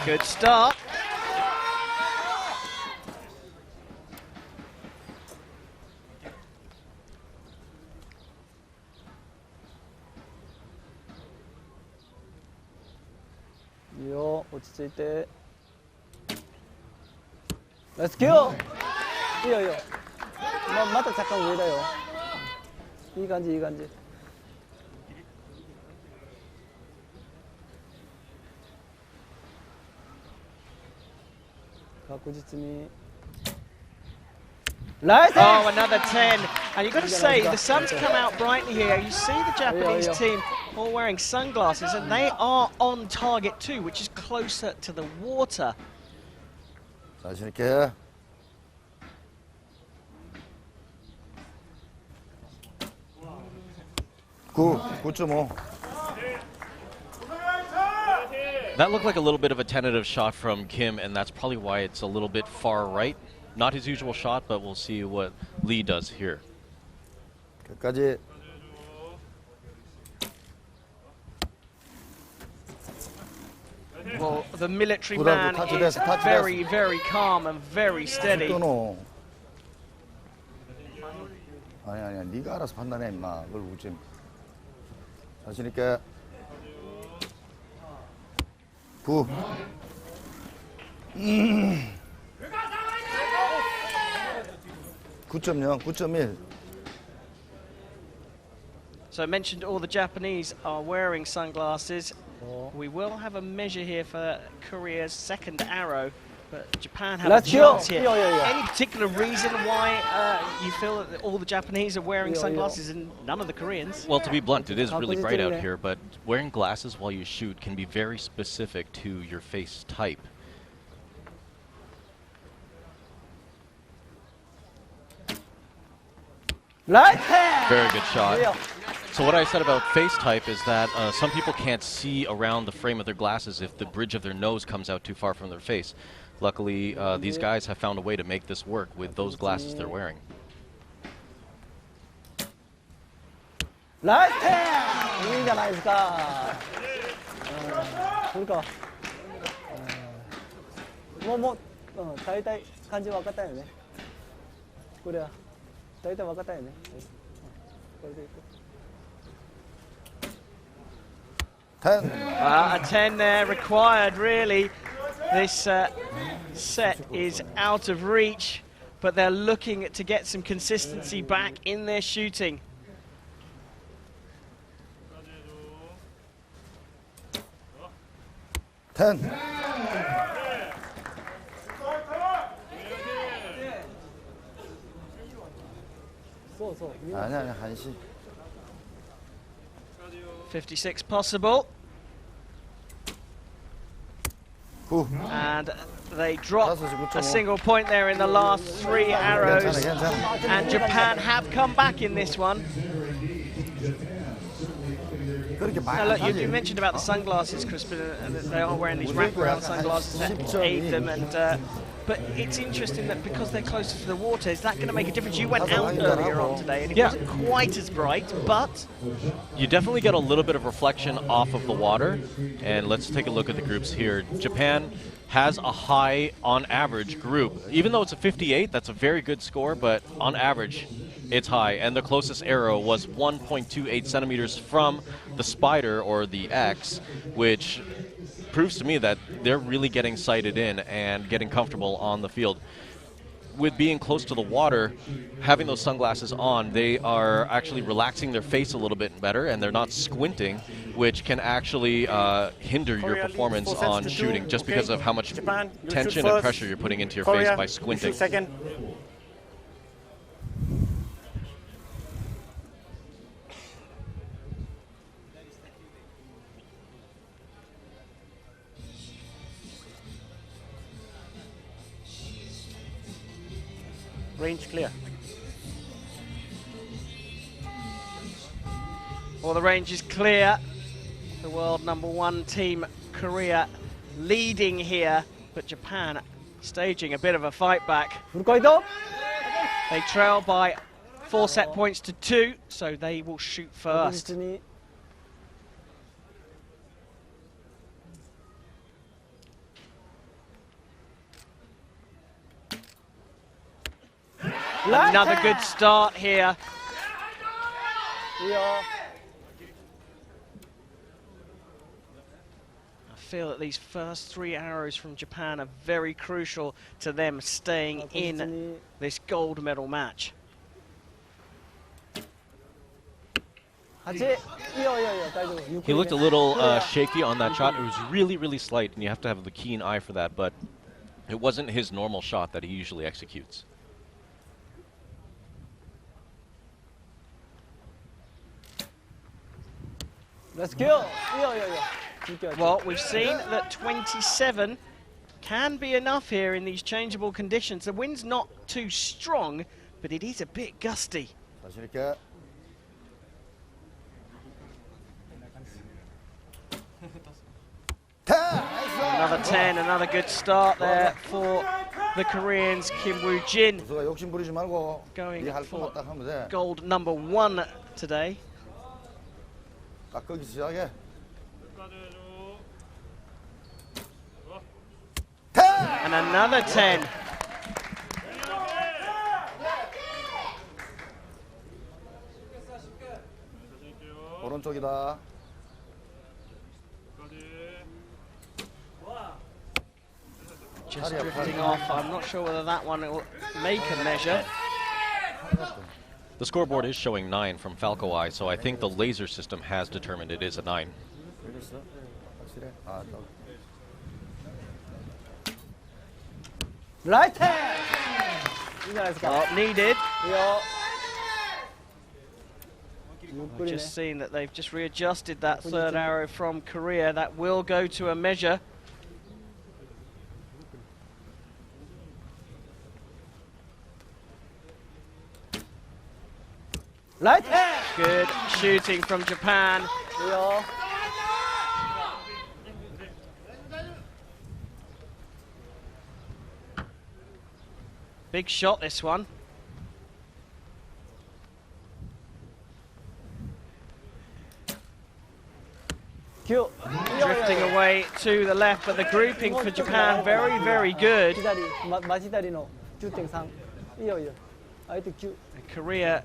Speaker 1: Good start.
Speaker 12: Let's go. 이요. 맞다 잠깐 왜래요? 이 간지.
Speaker 1: Oh, another 10. And you've got to say, the sun's come out brightly here. You see the Japanese team all wearing sunglasses, and they are on target too, which is closer to the water.
Speaker 11: 자신 있게. 9.5.
Speaker 2: That looked like a little bit of a tentative shot from Kim, and that's probably why it's a little bit far right. Not his usual shot, but we'll see what Lee does here.
Speaker 11: 끝까지.
Speaker 1: Well, the military man is very, very calm and very steady.
Speaker 11: 아니야. 네가 알아서 판단해, 임마. 그걸 웃지. 자신 있게. 9. 9.0, 9.1.
Speaker 1: So I mentioned all the Japanese are wearing sunglasses. We will have a measure here for Korea's second arrow, but Japan have a chance here. Any particular reason why you feel that all the Japanese are wearing sunglasses and none of the Koreans?
Speaker 2: Well, to be blunt, it is really bright out here, but wearing glasses while you shoot can be very specific to your face type. Very good shot. So what I said about face type is that some people can't see around the frame of their glasses if the bridge of their nose comes out too far from their face. Luckily, these guys have found a way to make this work with those glasses they're wearing.
Speaker 1: A 10 there required, really. This set is out of reach, but they're looking to get some consistency back in their shooting.
Speaker 11: 아니야, 한시.
Speaker 1: 56 possible. And they drop a single point there in the last 3 arrows. And Japan have come back in this one. Now look, you mentioned about the sunglasses, Crispin, and that they are wearing these wraparound sunglasses that aid them. But it's interesting that because they're closer to the water, is that going to make a difference? You went out earlier on today, and it wasn't quite as bright, but...
Speaker 2: You definitely get a little bit of reflection off of the water. And let's take a look at the groups here. Japan has a high, on average, group. Even though it's a 58, that's a very good score, but on average, it's high. And the closest arrow was 1.28 centimeters from the spider, or the X, which proves to me that they're really getting sighted in and getting comfortable on the field. With being close to the water, having those sunglasses on, they are actually relaxing their face a little bit better, and they're not squinting, which can actually hinder your performance on shooting, just because of how much tension and pressure you're putting into your face by squinting.
Speaker 7: Range clear.
Speaker 1: Well, the range is clear. The world #1 team, Korea, leading here, but Japan staging a bit of a fight back. They trail by 4 set points to 2, so they will shoot first. Another good start here. I feel that these first 3 arrows from Japan are very crucial to them staying in this gold medal match.
Speaker 2: He looked a little shaky on that shot. It was really, really slight, and you have to have the keen eye for that, but it wasn't his normal shot that he usually executes.
Speaker 12: Let's go.
Speaker 1: Well, we've seen that 27 can be enough here in these changeable conditions. The wind's not too strong, but it is a bit gusty.
Speaker 11: 자신 있게.
Speaker 1: Another 10, another good start there for the Koreans. Kim Woo-jin
Speaker 11: 우수가 욕심 부리지 말고
Speaker 1: going
Speaker 11: 네 할
Speaker 1: for
Speaker 11: 것만 딱 하면 돼.
Speaker 1: gold number 1 today.
Speaker 11: 깎기 시작해.
Speaker 1: And another 10.
Speaker 11: 오른쪽이다.
Speaker 1: Just drifting off. I'm not sure whether that one will make a measure.
Speaker 2: The scoreboard is showing 9 from Falco Eye, so I think the laser system has determined it is a 9.
Speaker 12: Right hand.
Speaker 1: Well, needed.
Speaker 12: 이거.
Speaker 1: We've just seen that they've just readjusted that third arrow from Korea. That will go to a measure.
Speaker 12: Right hand.
Speaker 1: Good shooting from Japan.
Speaker 12: 이거.
Speaker 1: Big shot, this one. Drifting away to the left, but the grouping for Japan very, very good.
Speaker 12: 마지다리노 9.3. 이거. 아이트 9.
Speaker 1: Korea,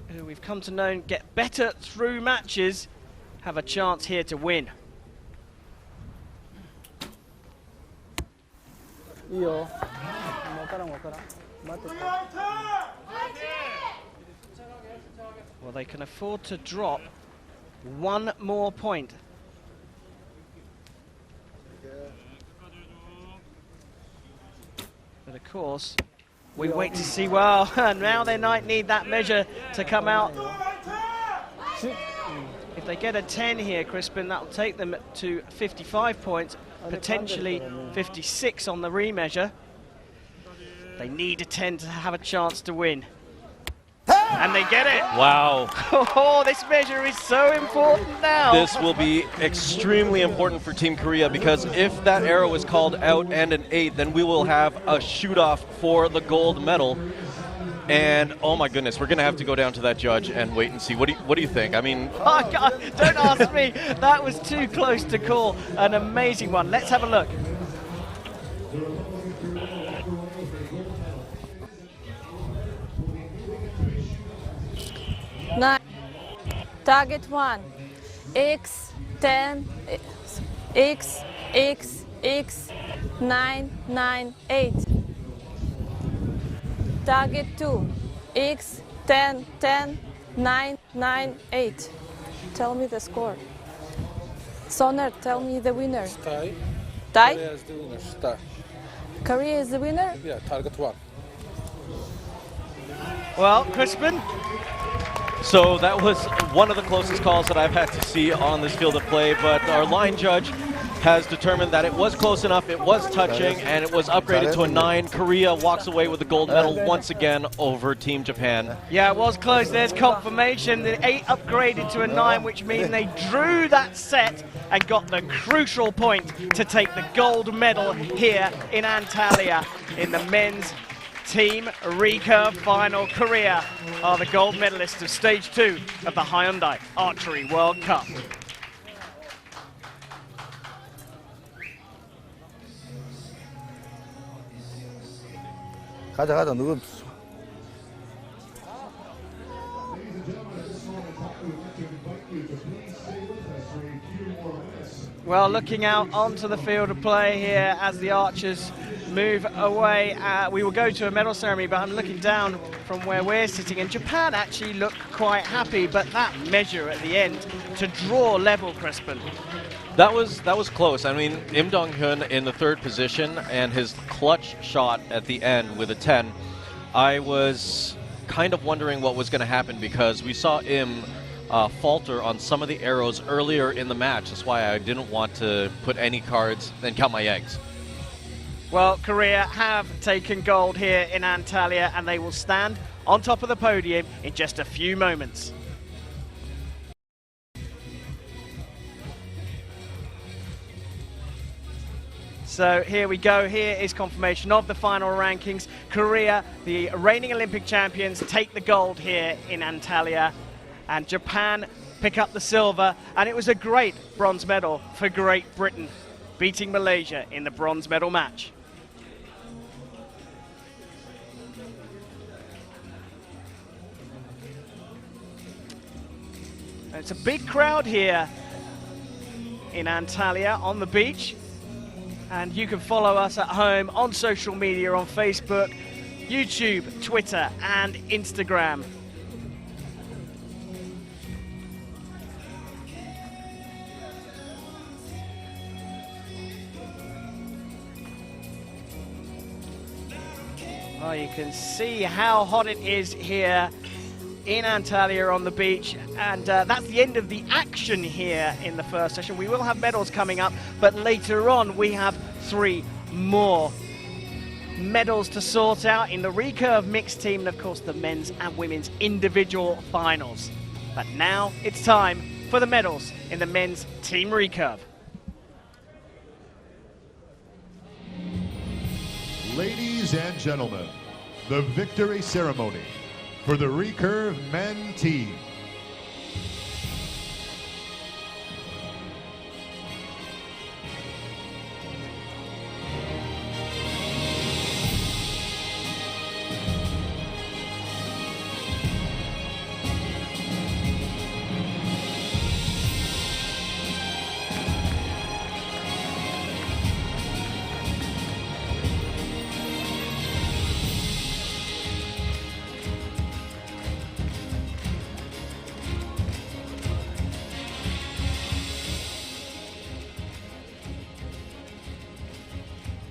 Speaker 1: who we've come to know get better through matches, have a chance here to win.
Speaker 12: 이거. 못 가라.
Speaker 1: Well, they can afford to drop one more point. But of course, we wait to see, well, now they might need that measure to come out. If they get a 10 here, Crispin, that'll take them to 55 points, potentially 56 on the remeasure. They need a 10 to have a chance to win. And they get it!
Speaker 2: Wow.
Speaker 1: Oh, this measure is so important now.
Speaker 2: This will be extremely important for Team Korea, because if that arrow is called out and an 8, then we will have a shoot-off for the gold medal. And oh my goodness, we're going to have to go down to that judge and wait and see. What do you think? I mean,
Speaker 1: oh God, don't ask me. That was too close to call. An amazing one. Let's have a look.
Speaker 5: Nine. Target 1. X 10. X 9 9 8. Target 2. X 10 10 9 9 8. Tell me the score. Soner, tell me the winner.
Speaker 4: Tie.
Speaker 5: Tie?
Speaker 4: Korea is the winner. Tie.
Speaker 5: Korea is the winner?
Speaker 4: Yeah, target 1.
Speaker 1: Well, Crispin?
Speaker 2: So that was one of the closest calls that I've had to see on this field of play, but our line judge has determined that it was close enough, it was touching, and it was upgraded to a 9. Korea walks away with the gold medal once again over Team Japan.
Speaker 1: Yeah, it was close. There's confirmation. The 8 upgraded to a 9, which means they drew that set and got the crucial point to take the gold medal here in Antalya in the men's Team Recurve final. Korea are the gold medalists of stage 2 of the Hyundai Archery World Cup.
Speaker 11: 가자 누구
Speaker 1: Well, looking out onto the field of play here as the archers move away. We will go to a medal ceremony, but I'm looking down from where we're sitting, and Japan actually look quite happy, but that measure at the end to draw level, Crispin.
Speaker 2: That was close. I mean, Im Dong-hyun in the 3rd position, and his clutch shot at the end with a 10. I was kind of wondering what was going to happen, because we saw Im falter on some of the arrows earlier in the match. That's why I didn't want to put any cards and count my eggs.
Speaker 1: Well, Korea have taken gold here in Antalya, and they will stand on top of the podium in just a few moments. So here we go. Here is confirmation of the final rankings. Korea, the reigning Olympic champions, take the gold here in Antalya, and Japan pick up the silver. And it was a great bronze medal for Great Britain, beating Malaysia in the bronze medal match. It's a big crowd here in Antalya on the beach. And you can follow us at home on social media on Facebook, YouTube, Twitter, and Instagram. Well, you can see how hot it is here in Antalya on the beach, and that's the end of the action here in the first session. We will have medals coming up, but later on we have 3 more medals to sort out in the recurve mixed team, and of course the men's and women's individual finals. But now it's time for the medals in the men's team recurve.
Speaker 3: Ladies and gentlemen, the victory ceremony for the recurve men team.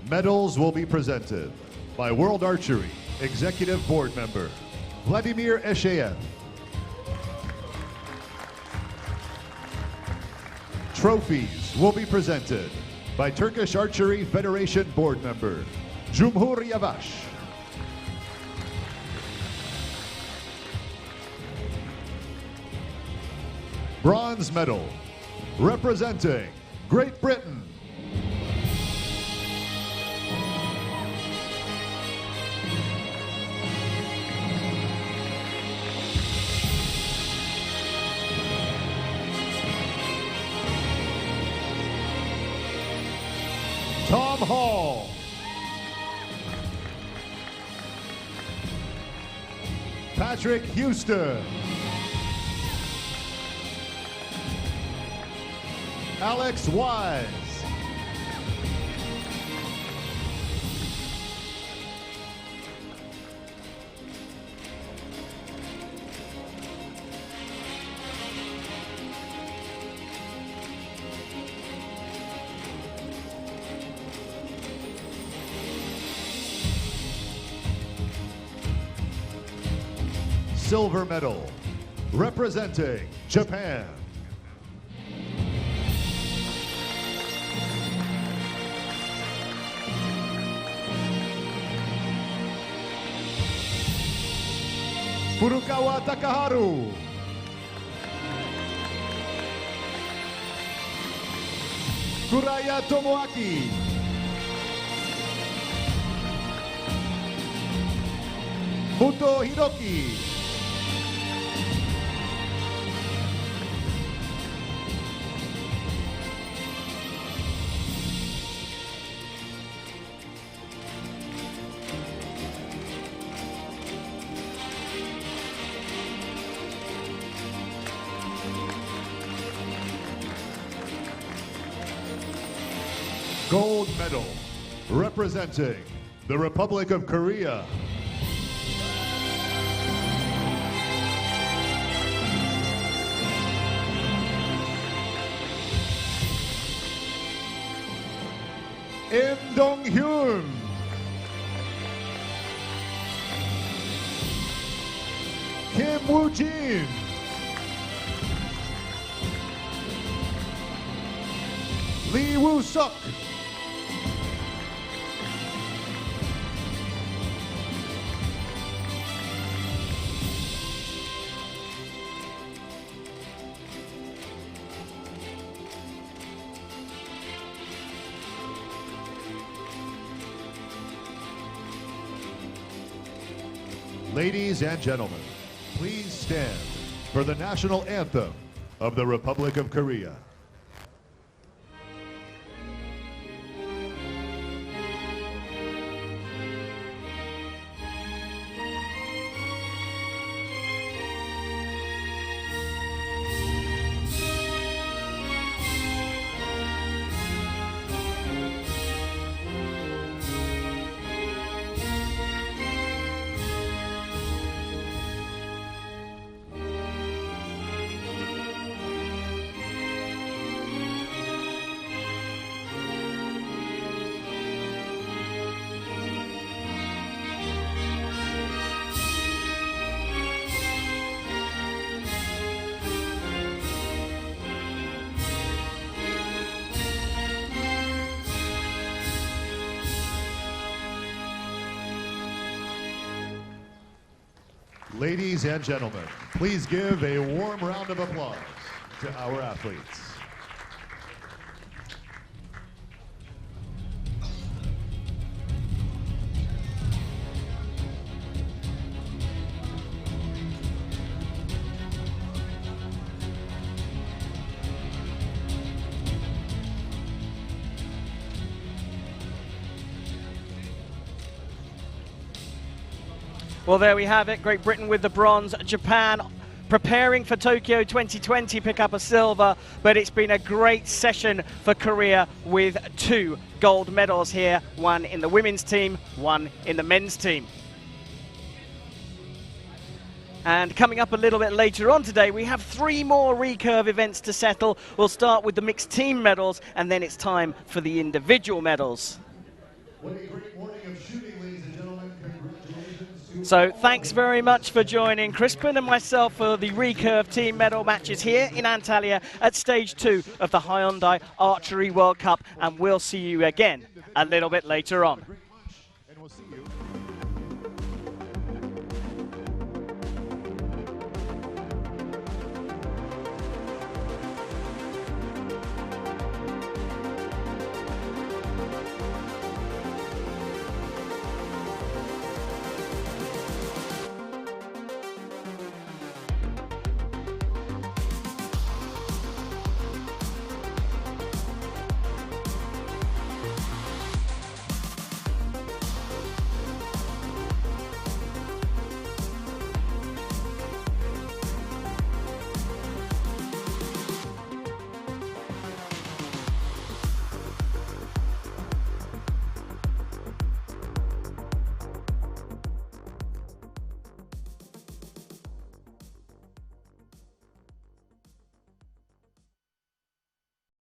Speaker 3: Medals will be presented by World Archery Executive Board Member Vladimir Esheyev. Trophies will be presented by Turkish Archery Federation Board Member Cumhur Yavaş. Bronze medal representing Great Britain, Tom Hall. Patrick Houston. Alex Wise. Silver medal representing Japan, Furukawa Takaharu. Kuraya Tomoaki. Muto Hiroki. Gold medal representing the Republic of Korea, Im Dong-hyun. Kim Woo-jin. Lee Woo-suk. Ladies and gentlemen, please stand for the national anthem of the Republic of Korea. Ladies and gentlemen, please give a warm round of applause to our athletes.
Speaker 1: Well, there we have it. Great Britain with the bronze. Japan preparing for Tokyo 2020, pick up a silver. But it's been a great session for Korea with 2 gold medals here. 1 in the women's team, 1 in the men's team. And coming up a little bit later on today, we have 3 more recurve events to settle. We'll start with the mixed team medals, and then it's time for the individual medals.
Speaker 3: What a great morning of shooting, ladies and gentlemen. Congratulations.
Speaker 1: So thanks very much for joining Crispin and myself for the recurve team medal matches here in Antalya at stage 2 of the Hyundai Archery World Cup, and we'll see you again a little bit later on.